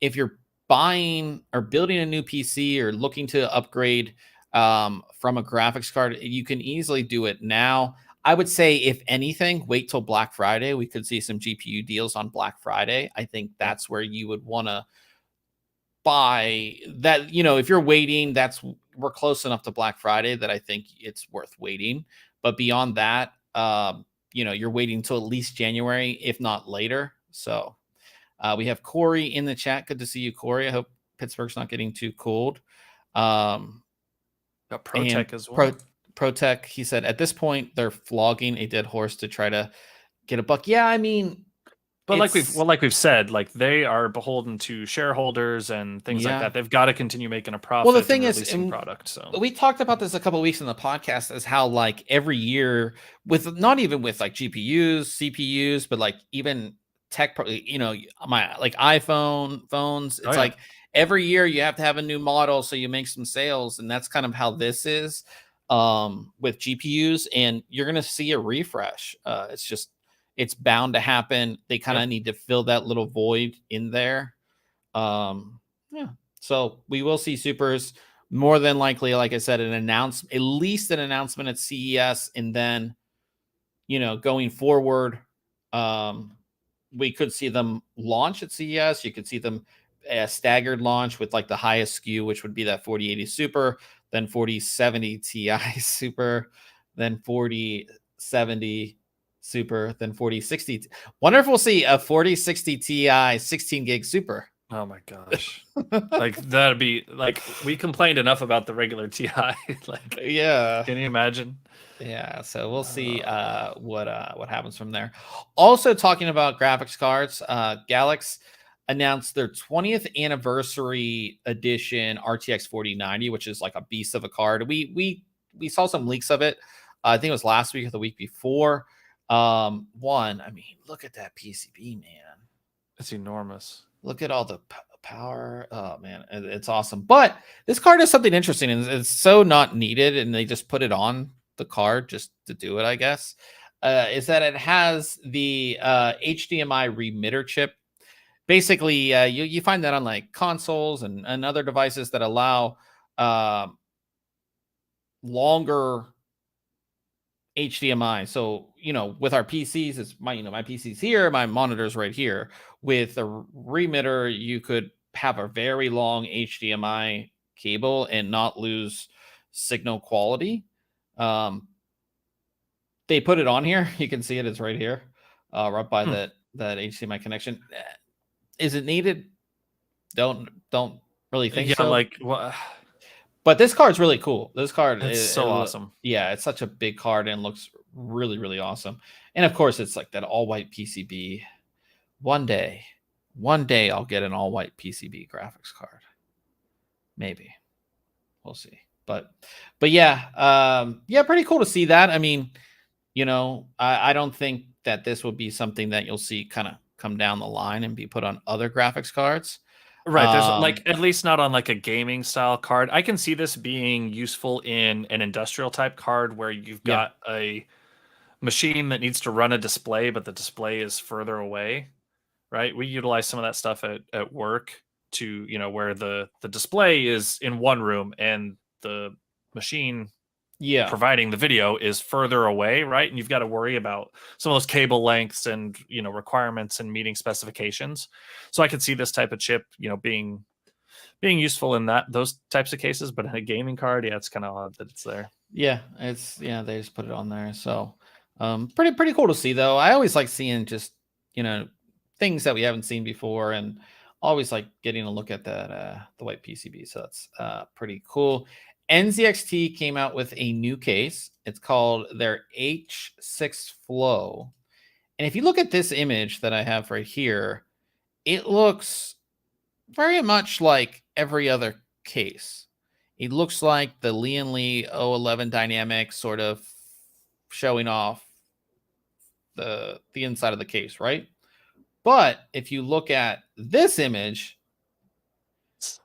if you're buying or building a new PC or looking to upgrade from a graphics card, you can easily do it now. I would say, if anything, wait till Black Friday. We could see some GPU deals on Black Friday. I think that's where you would want to buy that. If you're waiting, we're close enough to Black Friday that I think it's worth waiting. But beyond that, you're waiting till at least January, if not later. So we have Corey in the chat. Good to see you, Corey. I hope Pittsburgh's not getting too cold. Got ProTech as well. ProTech, he said, at this point, they're flogging a dead horse to try to get a buck. Yeah, I mean, but like we've said, like they are beholden to shareholders and things like that. They've got to continue making a profit. Well, the thing is, releasing product. So we talked about this a couple of weeks in the podcast, as how like every year, with not even with like GPUs, CPUs, but like even tech, my like iPhone phones. It's like every year you have to have a new model so you make some sales, and that's kind of how this is with GPUs. And you're gonna see a refresh. It's bound to happen. They kind of need to fill that little void in there. So we will see supers more than likely, like I said, at least an announcement at CES, and then going forward, we could see them launch at CES. You could see them a staggered launch with like the highest SKU, which would be that 4080 Super, then 4070 Ti Super, then 4070 Super, then 4060. Wonder if we'll see a 4060 Ti 16 gig Super. Oh my gosh. Like that'd be like, we complained enough about the regular Ti. Like, yeah. Can you imagine? Yeah, so we'll see what happens from there. Also, talking about graphics cards, Galax announced their 20th anniversary edition RTX 4090, which is like a beast of a card. We saw some leaks of it. I think it was last week or the week before. I mean, look at that PCB, man. It's enormous. Look at all the power. Oh man, it's awesome. But this card is something interesting, and it's so not needed, and they just put it on the card just to do it, I guess. Is that it has the HDMI remitter chip. Basically, you find that on like consoles and other devices that allow longer HDMI. So, with our PCs, it's my PC's here, my monitor's right here. With a remitter, you could have a very long HDMI cable and not lose signal quality. They put it on here. You can see it. It's right here, right by that HDMI connection. Is it needed? Don't really think so. Like what? But this card's really cool. This card is so awesome. Yeah, it's such a big card and looks really, really awesome. And of course, it's like that all-white PCB. One day I'll get an all-white PCB graphics card. Maybe. We'll see. But yeah, pretty cool to see that. I mean, I don't think that this would be something that you'll see kind of come down the line and be put on other graphics cards. Right. There's like, at least not on like a gaming style card. I can see this being useful in an industrial type card where you've got a machine that needs to run a display, but the display is further away. Right. We utilize some of that stuff at work to, where the display is in one room and the machine providing the video is further away, right? And you've got to worry about some of those cable lengths and requirements and meeting specifications. So I could see this type of chip being useful in those types of cases, but in a gaming card, it's kind of odd that it's there. They just put it on there. So pretty cool to see, though. I always like seeing just things that we haven't seen before, and always like getting a look at that the white PCB. So that's pretty cool. NZXT came out with a new case. It's called their H6 Flow. And if you look at this image that I have right here, it looks very much like every other case. It looks like the Lee 011 dynamic sort of showing off the inside of the case, right? But if you look at this image,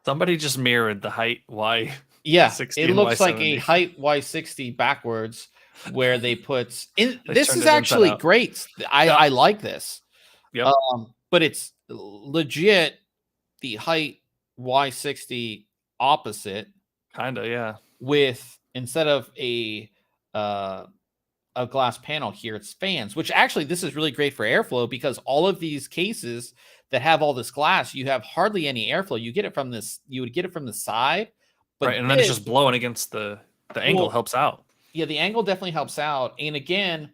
somebody just mirrored the height Y. Yeah, 60 it and looks like Y70. a height Y60 backwards, where they put in. They This turned is it inside actually out. great. Yeah. I like this. Yep. But it's legit the height Y60 opposite, Kinda, yeah. with instead of a glass panel here, it's fans, which actually this is really great for airflow, because all of these cases that have all this glass, you have hardly any airflow. You get it from this, you would get it from the side, but Right, and then it's just blowing against the angle helps out. Yeah, the angle definitely helps out. And again,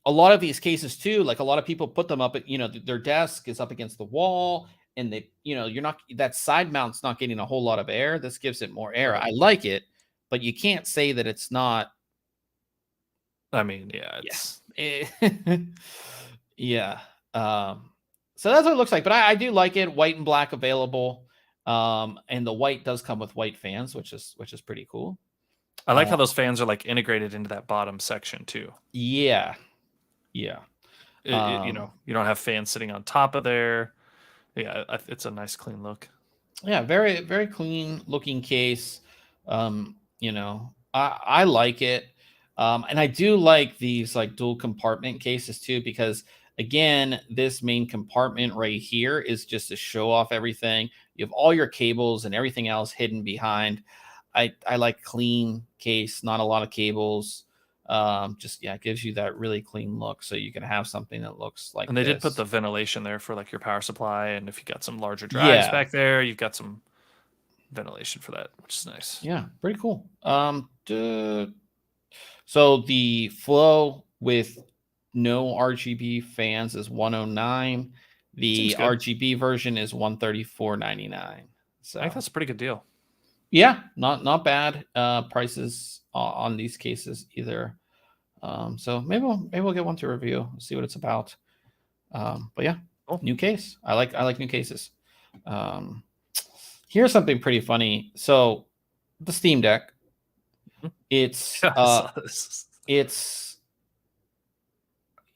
a lot of these cases too, like a lot of people put them up at, their desk is up against the wall, and they, you're not, that side mount's not getting a whole lot of air. This gives it more air. Right. I like it, but you can't say that it's not. I mean, yeah, it's yeah. So that's what it looks like, but I do like it. White and black available. And the white does come with white fans, which is pretty cool. I like how those fans are like integrated into that bottom section too. Yeah. You don't have fans sitting on top of there. Yeah, it's a nice clean look. Yeah, very, very clean looking case. I like it. And I do like these like dual compartment cases too, because again, this main compartment right here is just to show off everything. You have all your cables and everything else hidden behind. I like clean case, not a lot of cables. It gives you that really clean look, so you can have something that looks like. And they did put the ventilation there for like your power supply, and if you got some larger drives back there, you've got some ventilation for that, which is nice. Yeah, pretty cool. So the flow with no RGB fans is $109. The RGB version is $134.99. So I think that's a pretty good deal. Yeah, not bad prices on these cases either. So maybe we'll get one to review, see what it's about. But yeah, cool. New case. I like new cases. Here's something pretty funny. So the Steam Deck, it's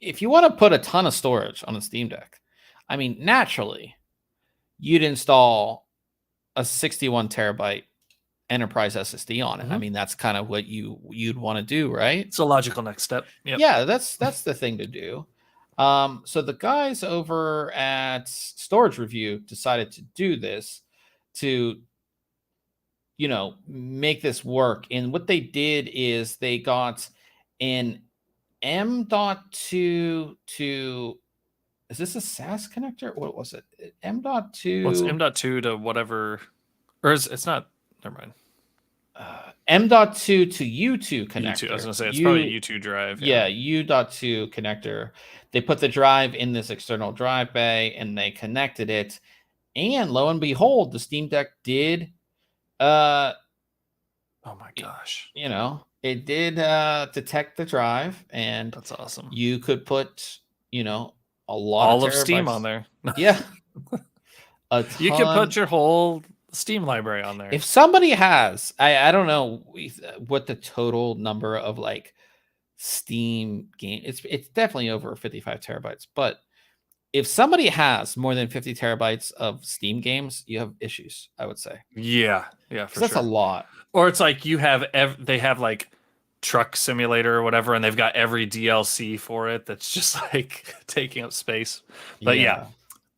if you want to put a ton of storage on a Steam Deck, I mean, naturally, you'd install a 61 terabyte enterprise SSD on it. I mean, that's kind of what you'd want to do, right? It's a logical next step. Yep. Yeah, that's the thing to do. So the guys over at Storage Review decided to do this to, make this work. And what they did is they got an M.2 to, is this a SAS connector? What was it? M.2. Well, it's M.2 to whatever, or it's not, never mind. M.2 to U2 connector. U2, I was going to say, it's probably a U2 drive. Yeah, U.2 connector. They put the drive in this external drive bay, and they connected it. And lo and behold, the Steam Deck did, oh my gosh. It did detect the drive, and that's awesome. You could put, a lot of Steam on there. Yeah. You could put your whole Steam library on there. If somebody has, I don't know what the total number of like Steam game, it's definitely over 55 terabytes, but if somebody has more than 50 terabytes of Steam games, you have issues, I would say. Yeah, for that's a lot. Or it's like you have they have like Truck Simulator or whatever, and they've got every DLC for it that's just like taking up space. But yeah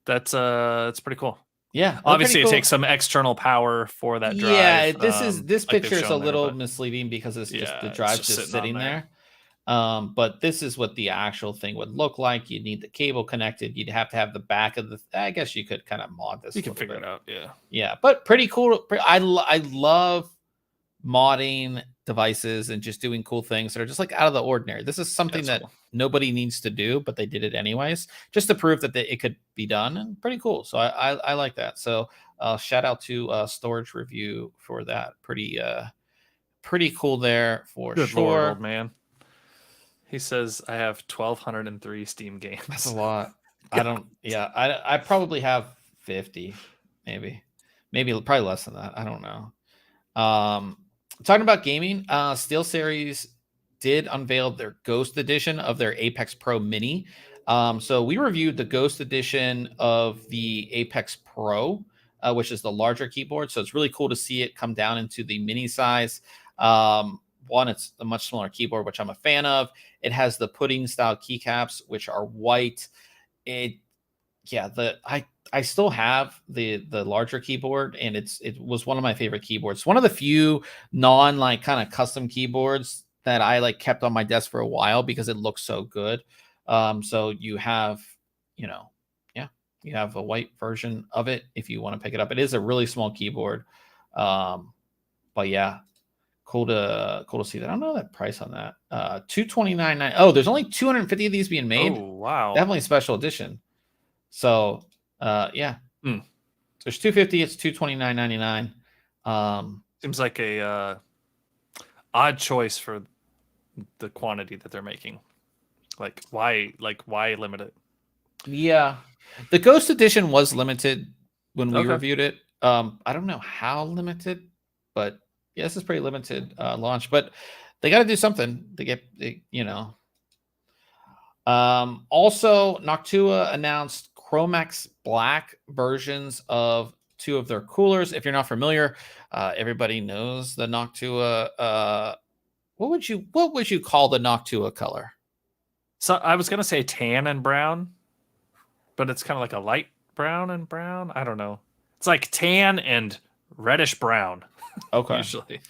that's pretty cool. Yeah, obviously it takes some external power for that drive. Yeah, this picture is a little misleading because it's just the drive's just sitting there. But this is what the actual thing would look like. You'd need the cable connected. You'd have to have the back of the. I guess you could kind of mod this. You can figure it out. Yeah, but pretty cool. I love modding devices and just doing cool things that are just like out of the ordinary. This is something that nobody needs to do, but they did it anyways, just to prove that it could be done, and pretty cool. So I like that. So shout out to Storage Review for that. Pretty pretty cool there for Good sure. Lord, old man. He says I have 1,203 Steam games. That's a lot. I don't. Yeah, I probably have 50, maybe probably less than that. I don't know. Talking about gaming, SteelSeries did unveil their Ghost edition of their Apex Pro Mini. So we reviewed the Ghost edition of the Apex Pro, which is the larger keyboard. So it's really cool to see it come down into the mini size. One, it's a much smaller keyboard, which I'm a fan of. It has the pudding style keycaps, which are white. I still have the larger keyboard, and it was one of my favorite keyboards. One of the few non like kind of custom keyboards that I like kept on my desk for a while because it looks so good. So you have, you have a white version of it if you want to pick it up. It is a really small keyboard. But yeah, cool to see that. I don't know that price on that. $229.9. Oh, there's only 250 of these being made. Oh, wow. Definitely a special edition. So yeah. There's 250, it's $229.99. Seems like a odd choice for the quantity that they're making. Like why limit it? Yeah. The Ghost edition was limited when we Okay. reviewed it. I don't know how limited, but yeah, this is pretty limited launch, but they got to do something to get, also Noctua announced Chromax Black versions of two of their coolers. If you're not familiar, everybody knows the Noctua. What would you call the Noctua color? So I was gonna say tan and brown, but it's kind of like a light brown and brown. I don't know. It's like tan and reddish brown. Okay. Usually.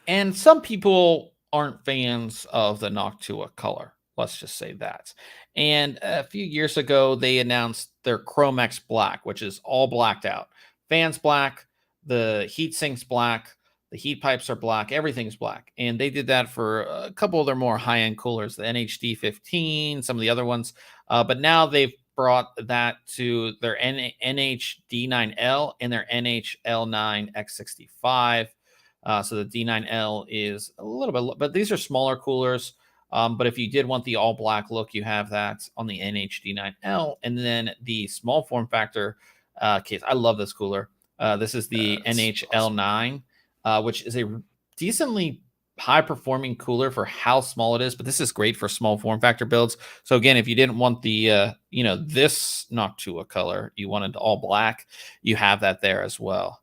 And some people aren't fans of the Noctua color. Let's just say that. And a few years ago, they announced their Chromax Black, which is all blacked out. Fans black, the heat sinks black, the heat pipes are black, everything's black. And they did that for a couple of their more high-end coolers, the NHD 15, some of the other ones. But now they've brought that to their NHD9L and their NHL9X65. So the D9L is a little bit, but these are smaller coolers. But if you did want the all black look, you have that on the NHD9L, and then the small form factor case. I love this cooler. This is the NHL9, which is a decently high performing cooler for how small it is, but this is great for small form factor builds. So again, if you didn't want the this Noctua color, you wanted all black, you have that there as well.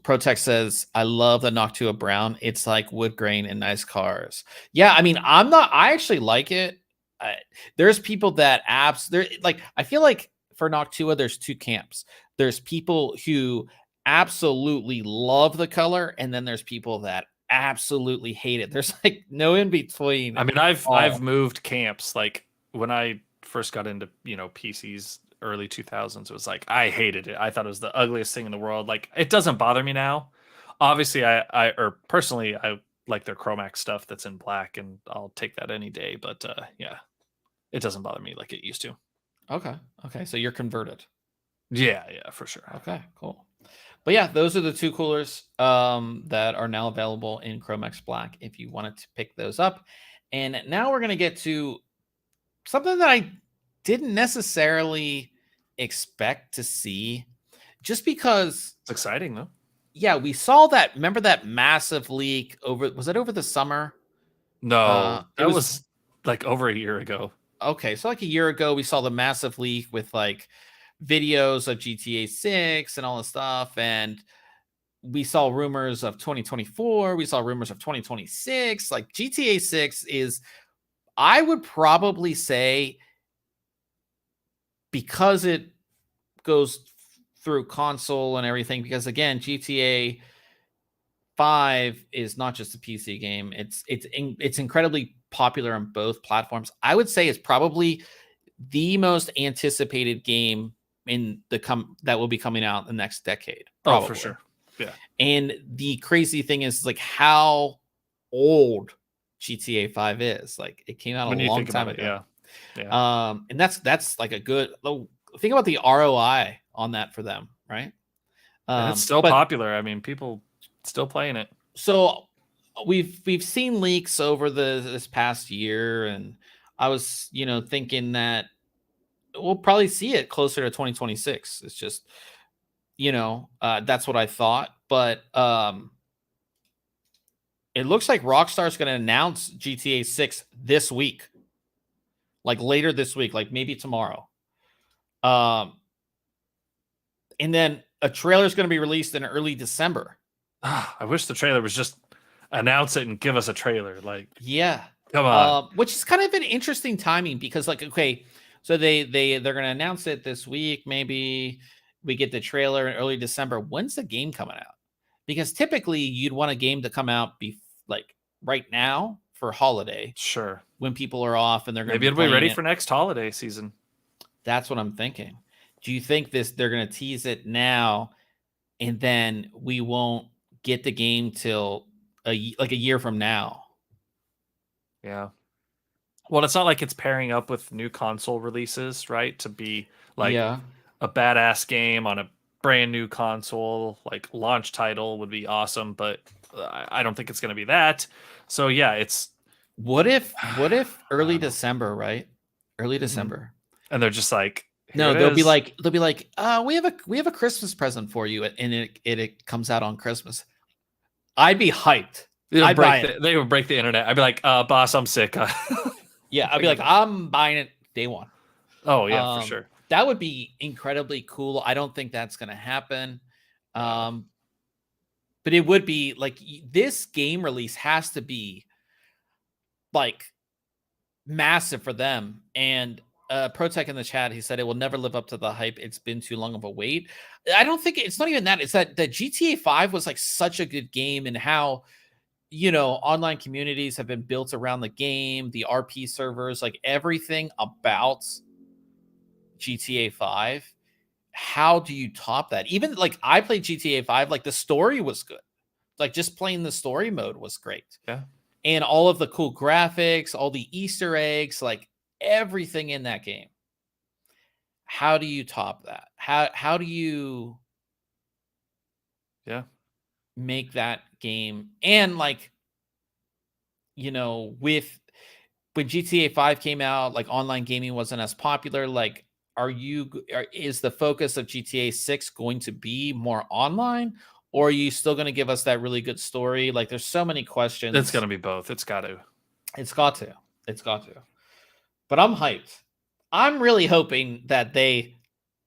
Protect says, I love the Noctua brown. It's like wood grain in nice cars. Yeah, I mean, I actually like it. There's people that I feel like for Noctua, there's two camps. There's people who absolutely love the color, and then there's people that absolutely hate it. There's like no in between. I mean, I've moved camps. Like when I first got into PCs early 2000s, it was like I hated it. I thought it was the ugliest thing in the world. Like it doesn't bother me now. Obviously, I personally I like their Chromax stuff that's in black, and I'll take that any day. But yeah, it doesn't bother me like it used to. Okay, so you're converted. Yeah, for sure. Okay, cool. But yeah, those are the two coolers that are now available in Chromax Black if you wanted to pick those up. And now we're going to get to something that I didn't necessarily expect to see, just because It's exciting though. Yeah, we saw that. Remember that massive leak was it over the summer? No, it was like over a year ago. Okay, so like a year ago, we saw the massive leak with like videos of GTA 6 and all this stuff, and we saw rumors of 2024. We saw rumors of 2026. Like GTA 6 is, I would probably say, because it goes through console and everything, because again, GTA 5 is not just a PC game. It's incredibly popular on both platforms. I would say it's probably the most anticipated game that will be coming out in the next decade. Probably. Oh, for sure. Yeah. And the crazy thing is like how old GTA 5 is. Like it came out a long time ago. Yeah. And that's like a good think about the ROI on that for them, right? And it's still popular. I mean, people still playing it. So we've seen leaks over this past year, and I was thinking that we'll probably see it closer to 2026. It's just that's what I thought, but it looks like Rockstar's going to announce GTA 6 this week, like later this week, like maybe tomorrow. And then a trailer is going to be released in early December. I wish the trailer was just announce it and give us a trailer. Like, yeah, come on. which is kind of an interesting timing because, like, okay, so they're going to announce it this week. Maybe we get the trailer in early December. When's the game coming out? Because typically you'd want a game to come out like right now for holiday. Sure. When people are off and they're going to maybe it'll be ready for next holiday season. That's what I'm thinking. Do you think they're going to tease it now and then we won't get the game till a year from now? Yeah. Well, it's not like it's pairing up with new console releases, right? To be like a badass game on a brand new console, like launch title would be awesome, but I don't think it's going to be that. So yeah, it's what if early December, right? Early December. And they're just like, no, they'll be like, we have a Christmas present for you, and it comes out on Christmas. I'd be hyped. They would break the internet. I'd be like, boss, I'm sick. Yeah, I'd be like, I'm buying it day one. Oh yeah, for sure. That would be incredibly cool. I don't think that's going to happen. But it would be like this game release has to be like massive for them. And Protech in the chat, he said it will never live up to the hype. It's been too long of a wait. I don't think it's not even that. It's that the GTA 5 was like such a good game, and how online communities have been built around the game, the RP servers, like everything about GTA 5. How do you top that? Even like I played GTA 5, like the story was good. Like just playing the story mode was great. Yeah. And all of the cool graphics, all the Easter eggs, like everything in that game. How do you top that? How do you make that game? And like with when GTA 5 came out, like online gaming wasn't as popular. Like is the focus of GTA 6 going to be more online, or are you still going to give us that really good story? Like there's so many questions. It's going to be both. It's got to. But I'm hyped. I'm really hoping that they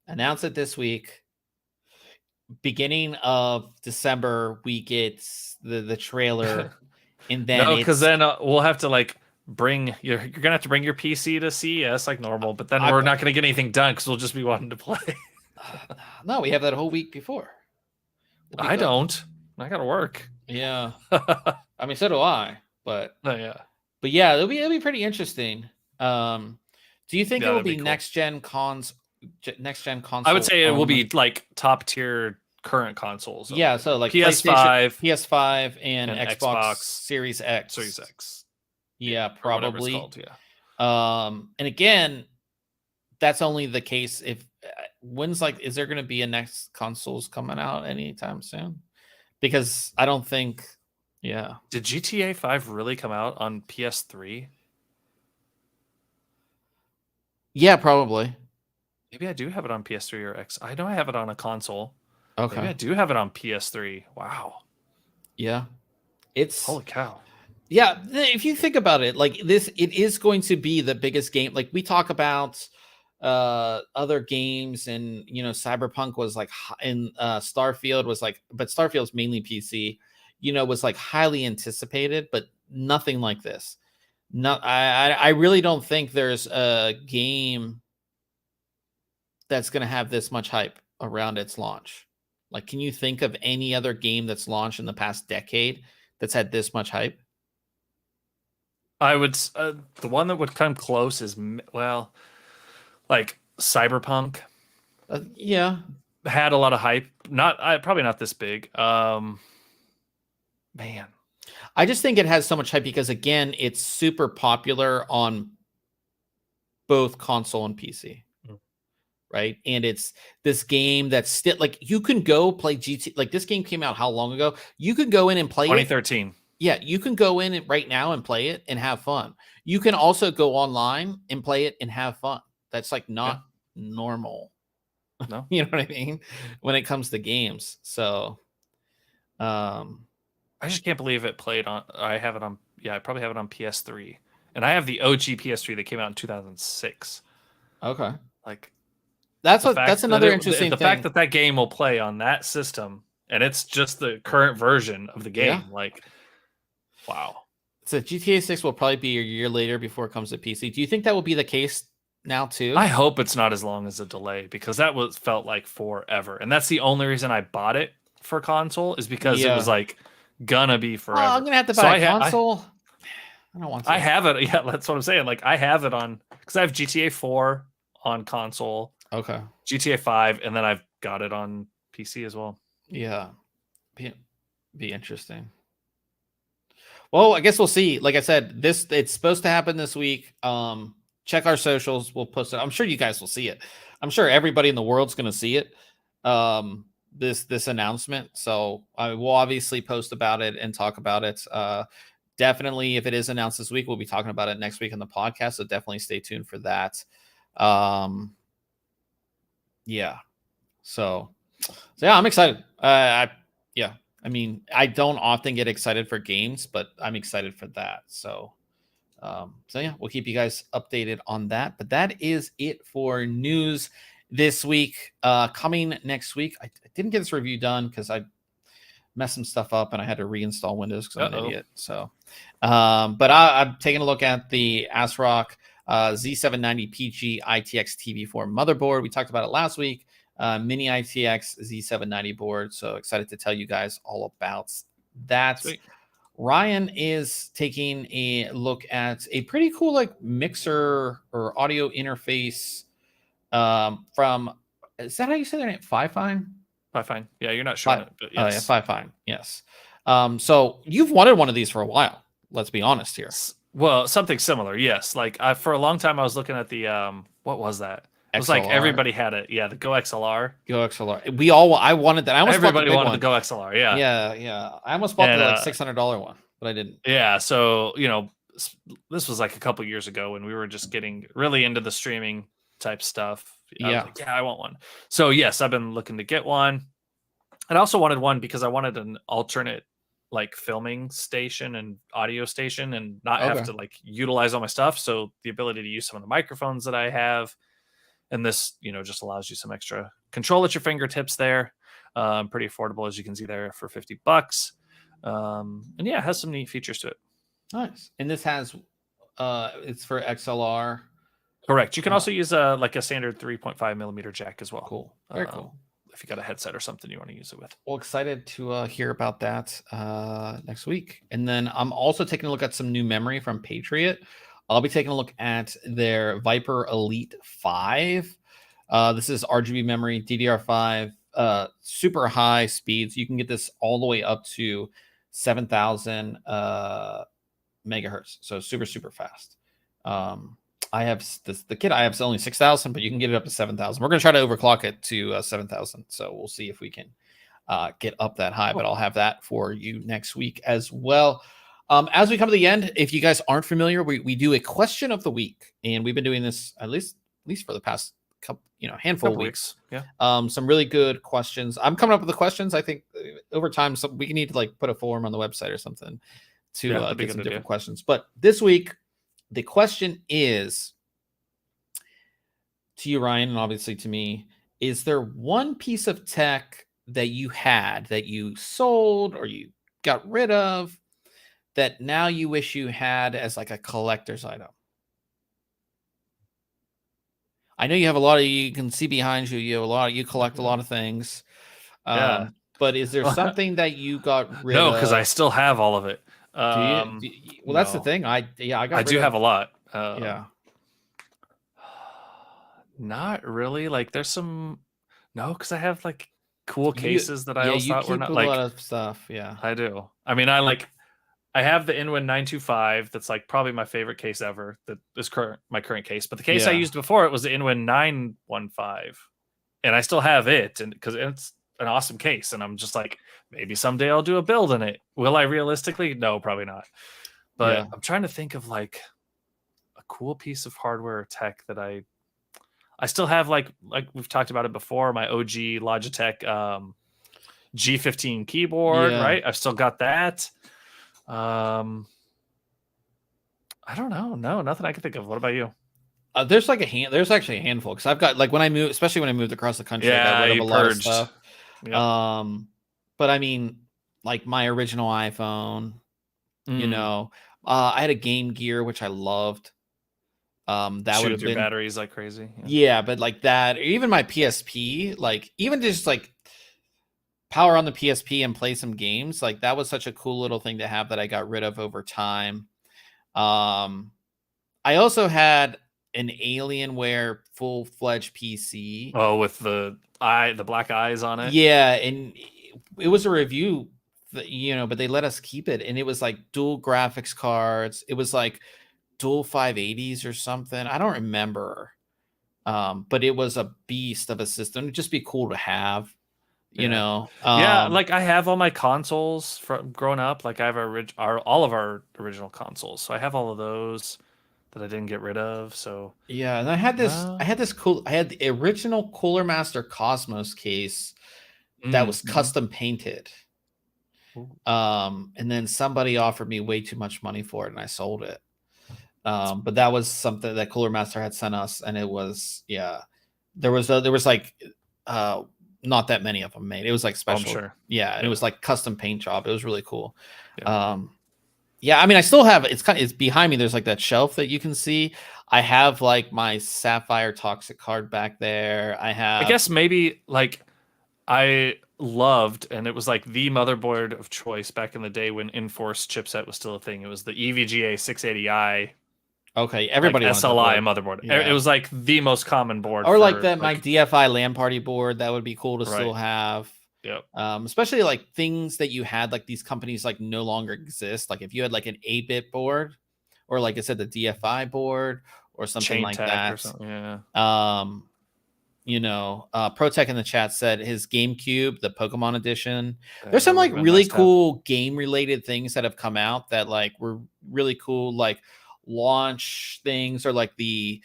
announce it this week. Beginning of December, we get the trailer, and then because then we'll have to like you're gonna have to bring your PC to CES like normal, but then we're not gonna get anything done because we'll just be wanting to play. No, we have that whole week before. I don't. I gotta work. Yeah, I mean, so do I. But yeah. But yeah, it'll be pretty interesting. Do you think it will be cool. Next gen console? I would say it will be like top tier current consoles. Yeah, so like PS5 and Xbox Series X. Series X. Yeah, probably. Called, yeah. And again, that's only the case if is there going to be a next consoles coming out anytime soon? Because I don't think. Yeah. Did GTA 5 really come out on PS3? Yeah, probably. Maybe I do have it on PS3 or X. I know I have it on a console. Okay. Maybe I do have it on PS3. Wow. Yeah. It's holy cow. Yeah, if you think about it, like this, it is going to be the biggest game. Like we talk about other games, and Cyberpunk was like, and Starfield was like, but Starfield's mainly PC. Was like highly anticipated, but nothing like this. I really don't think there's a game that's going to have this much hype around its launch. Like, can you think of any other game that's launched in the past decade that's had this much hype? I would, the one that would come close is, like Cyberpunk. Yeah. Had a lot of hype. Probably not this big. Man, I just think it has so much hype because, again, it's super popular on both console and PC. right? And it's this game that's still like you can go play GT. Like this game came out how long ago? You can go in and play it. 2013. Yeah, you can go in right now and play it and have fun. You can also go online and play it and have fun. That's like not normal. No, You know what I mean? When it comes to games. So I just can't believe it played on. I have it on. Yeah, I probably have it on PS3, and I have the OG PS3 that came out in 2006. okay. Like That's another interesting the thing. fact that that game will play on that system, and it's just the current version of the game. Yeah. Like, wow. So GTA 6 will probably be a year later before it comes to PC. Do you think that will be the case now too? I hope it's not as long as a delay because that was felt like forever, and that's the only reason I bought it for console is because it was like gonna be forever. I'm gonna have to buy a console. I don't want to. I have it. Yeah, that's what I'm saying. Like I have it on because I have GTA 4 on console. Okay. GTA 5, and then I've got it on PC as well. Yeah. Be interesting. Well, I guess we'll see. Like I said, it's supposed to happen this week. Check our socials. We'll post it. I'm sure you guys will see it. I'm sure everybody in the world's going to see it. This announcement. So I will obviously post about it and talk about it. Definitely, if it is announced this week, we'll be talking about it next week on the podcast. So definitely stay tuned for that. Yeah. So yeah, I'm excited. I mean, I don't often get excited for games, but I'm excited for that. So yeah, we'll keep you guys updated on that. But that is it for news this week. Coming next week, I didn't get this review done because I messed some stuff up and I had to reinstall Windows because I'm an idiot. So, but I'm taking a look at the ASRock Z790 PG ITX TV4 motherboard. We talked about it last week. Mini ITX Z790 board. So excited to tell you guys all about that. Sweet. Ryan is taking a look at a pretty cool like mixer or audio interface from, is that how you say their name? Fifine? Fifine. Yeah, you're not sure. But yes. Yeah, Fifine. Yes. So you've wanted one of these for a while. Let's be honest here. Well, something similar. Yes. Like for a long time, I was looking at the, what was that? It was like everybody had it. Yeah, the Go XLR. Go XLR. I wanted that. Everybody wanted the Go XLR. Yeah. Yeah. I almost bought the like $600 one, but I didn't. Yeah. So, this was like a couple years ago when we were just getting really into the streaming type stuff. I want one. So yes, I've been looking to get one. I also wanted one because I wanted an alternate like filming station and audio station and not have to like utilize all my stuff. So the ability to use some of the microphones that I have. And this, just allows you some extra control at your fingertips there. Pretty affordable, as you can see there, for $50. And yeah, it has some neat features to it. Nice. And this has, it's for XLR. Correct. You can also use a standard 3.5 millimeter jack as well. Cool. Very cool. If you got a headset or something you want to use it with. Well, excited to hear about that next week. And then I'm also taking a look at some new memory from Patriot. I'll be taking a look at their Viper Elite 5. This is RGB memory, DDR5, super high speeds. You can get this all the way up to 7,000 megahertz. So super, super fast. I have the kit I have is only 6,000, but you can get it up to 7,000. We're going to try to overclock it to 7,000. So we'll see if we can get up that high, but I'll have that for you next week as well. As we come to the end, if you guys aren't familiar, we do a question of the week, and we've been doing this at least for the past couple, handful of weeks. Yeah. Some really good questions. I'm coming up with the questions. I think over time, we need to like put a form on the website or something to get some different questions. But this week, the question is to you, Ryan, and obviously to me: is there one piece of tech that you had that you sold or you got rid of that now you wish you had as like a collector's item? I know you have a lot of, you can see behind you, you collect a lot of things. But is there something that you got rid of? No, because I still have all of it. Well, that's the thing. I do have a lot. Not really. Like there's some, because I have like cool cases that I always thought were not like a lot of stuff. Yeah, I do. I mean, I like I have the Inwin 925. That's like probably my favorite case ever. That is my current case. But the case I Yeah. used before it was the Inwin 915, and I still have it, and because it's an awesome case. And I'm just like, maybe someday I'll do a build in it. Will I realistically? No, probably not. But Yeah. I'm trying to think of like a cool piece of hardware or tech that I still have, like we've talked about it before, my OG Logitech G15 keyboard, Yeah. right? I've still got that. I don't know. No, nothing I can think of. What about you? There's like there's actually a handful because I've got like when I moved, especially when I moved across the country, I got Yeah, rid of you a lot of purged. stuff. Yep. But I mean, like my original iPhone, you Mm. know, I had a Game Gear which I loved. That would Chews have your been batteries like crazy. yeah, but like that, or even my PSP, like even just like power on the PSP and play some games, like that was such a cool little thing to have that I got rid of over time. Um, I also had an Alienware full-fledged PC. Oh, with the black eyes on it. Yeah, and it was a review, but they let us keep it, and it was like dual graphics cards. It was like dual 580s or something. I don't remember. But it was a beast of a system. It'd just be cool to have, you Yeah. know. Yeah, like I have all my consoles from growing up. Like I have all of our original consoles. So I have all of those that I didn't get rid of. So Yeah, and I no. had this cool I had the original Cooler Master Cosmos case that was Mhm. custom painted. Ooh, And then somebody offered me way too much money for it and I sold it. But that was something that Cooler Master had sent us, and it was yeah. There was like uh not that many of them made. It was like I'm special. sure. Yeah, and it Yeah. was like custom paint job. It was really cool. Yeah. Um yeah, I mean I still have it's behind me. There's like that shelf that you can see. I have like my Sapphire Toxic card back there. I I have guess maybe like I loved, and it was like the motherboard of choice back in the day when Enforce chipset was still a thing. It was the EVGA 680i, okay, like everybody wanted that SLI board. motherboard. It Yeah. was like the most common board Or like for that my like, DFI LAN party board, that would be cool to right. still have. Yep. Especially like things that you had like these companies like no longer exist. Like if you had like an 8-bit board, or like I said, the DFI board or something Chain like tech or that. something. Yeah. Um, ProTech in the chat said his GameCube, the Pokemon edition. There's That some would like have been really nice to have. cool game related things that have come out that like were really cool, like launch things, or like the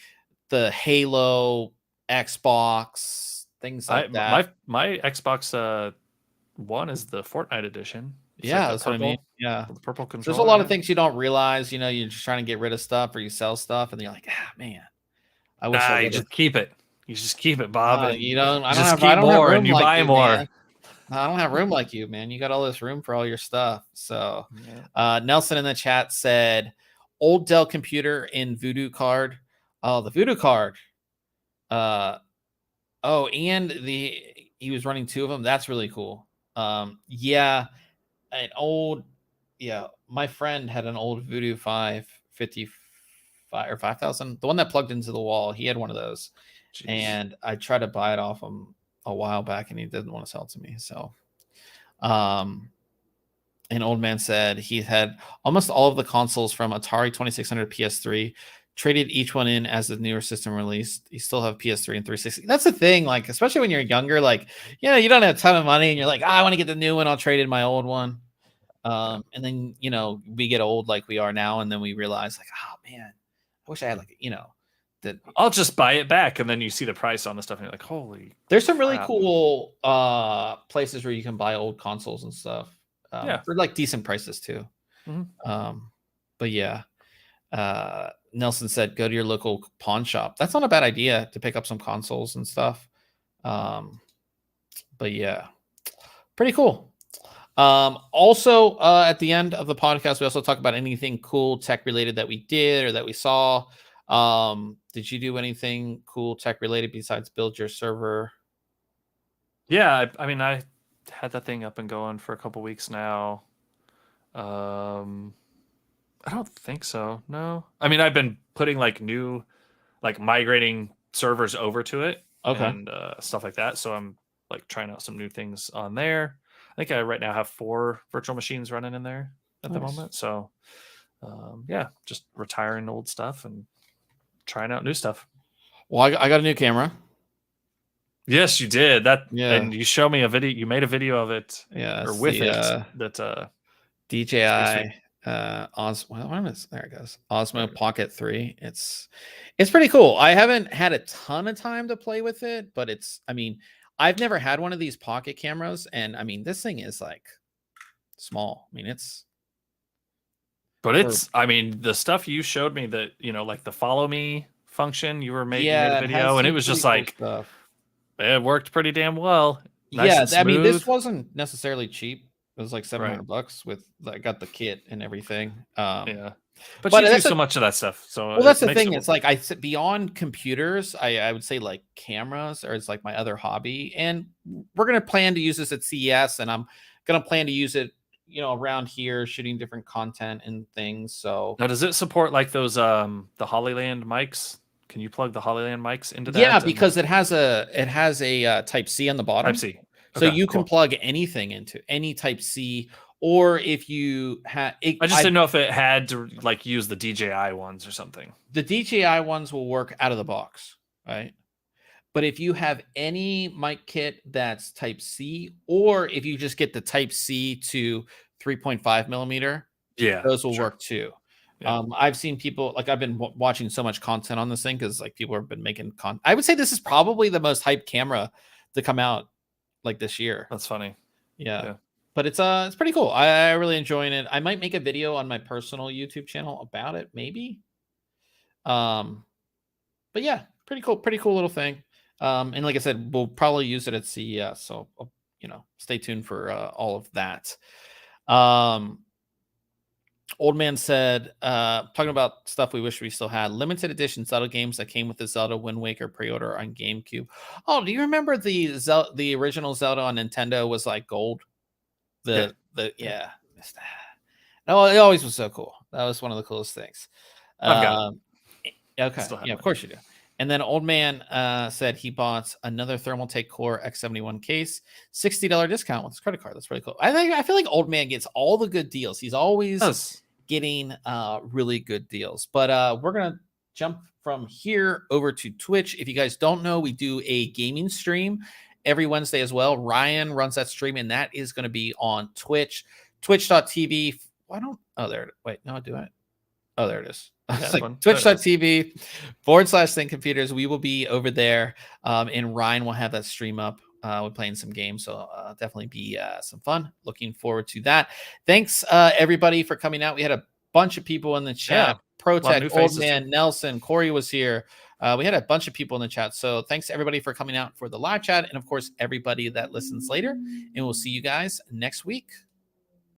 Halo Xbox, things like that. My Xbox One is the Fortnite edition. It's like Yeah, the that's what I mean. purple, Yeah. the purple So there's a controller. lot of Yeah. things you don't realize, you're just trying to get rid of stuff or you sell stuff and you're like, ah man, I wish I Nah, you would have. just keep it. You just keep it, Bob, and I you don't just have I keep don't have more and room you like buy you, more. man. I don't have room like you, man. You got all this room for all your stuff. So Yeah. Nelson in the chat said old Dell computer in Voodoo card. Oh, the Voodoo card. Uh oh, and he was running two of them. That's really cool. Yeah, an old yeah, my friend had an old Voodoo 555 or 5000, the one that plugged into the wall. He had one of those, Jeez. and I tried to buy it off him a while back, and he didn't want to sell it to me. So, um, an old man said he had almost all of the consoles from Atari 2600 PS3, traded each one in as the newer system released. You still have PS3 and 360. That's the thing, like especially when you're younger, like you don't have a ton of money, and you're like, I want to get the new one. I'll trade in my old one. Yeah. And then we get old like we are now, and then we realize like, oh man, I wish I had like that. I'll just buy it back, and then you see the price on the stuff, and you're like, "Holy There's some really crap!" cool places where you can buy old consoles and stuff Yeah. for like decent prices too. Mhm. But yeah, Nelson said go to your local pawn shop. That's not a bad idea to pick up some consoles and stuff. But yeah, pretty cool. Also, at the end of the podcast, we also talk about anything cool tech related that we did or that we saw. Did you do anything cool tech related besides build your server? Yeah. I mean, I had that thing up and going for a couple weeks now. I don't think so. No. I mean, I've been putting like migrating servers over to it Okay. and stuff like that. So I'm like trying out some new things on there. I think I right now have 4 virtual machines running in there. at the moment. So yeah, just retiring old stuff and trying out new stuff. Well, I got a new camera. Yes, you did that. Yeah. And you show me a video. You made a video of it. Yeah. Or with it. That DJI Osmo. There it goes. Osmo There. Pocket 3. It's pretty cool. I haven't had a ton of time to play with it, but I mean, I've never had one of these pocket cameras, and I mean, this thing is like small. I mean, I mean, the stuff you showed me that, like the follow me function, you made a it video, and it was just cool like stuff. It worked pretty damn well. Nice, I mean, this wasn't necessarily cheap. It was like $700 with I got the kit and everything. Yeah. But you do so much of that stuff. So well, that's the thing. It's like I said, beyond computers, I would say like cameras, or it's like my other hobby. And we're gonna plan to use this at CES, and I'm gonna plan to use it, around here, shooting different content and things. So now, does it support like those the Hollyland mics? Can you plug the Hollyland mics into that? Yeah, because it has a Type C on the bottom. Type C. So you can plug anything into any Type C, or if you have, I just didn't know if it had to like use the DJI ones or something. The DJI ones will work out of the box, right? But if you have any mic kit that's Type C, or if you just get the Type C to 3.5 millimeter, those will work too. Yeah. I've seen people, like, I've been watching so much content on this thing because like people have been making content. I would say this is probably the most hyped camera to come out like this year. That's funny. Yeah. But it's pretty cool. I really enjoying it. I might make a video on my personal YouTube channel about it, maybe. But yeah, pretty cool little thing. And like I said, we'll probably use it at CES. So stay tuned for all of that. Old Man said, talking about stuff we wish we still had, limited edition Zelda games that came with the Zelda Wind Waker pre-order on GameCube. Oh, do you remember the original Zelda on Nintendo was like gold? No, it always was so cool. That was one of the coolest things. Okay, yeah, of course you do. And then Old Man said he bought another Thermaltake Core X71 case, $60 discount with his credit card. That's pretty cool. I feel like Old Man gets all the good deals. He's always getting really good deals. But we're gonna jump from here over to Twitch. If you guys don't know, we do a gaming stream every Wednesday as well. Ryan runs that stream, and that is going to be on Twitch, twitch.tv. There it is. Like twitch.tv/ThinkComputers. We will be over there, and Ryan will have that stream up. We're playing some games, so definitely be some fun. Looking forward to that. Thanks everybody for coming out. We had a bunch of people in the chat. Protect, Old Man, Nelson, Corey was here. We had a bunch of people in the chat, so thanks everybody for coming out for the live chat, and of course everybody that listens later. And we'll see you guys next week.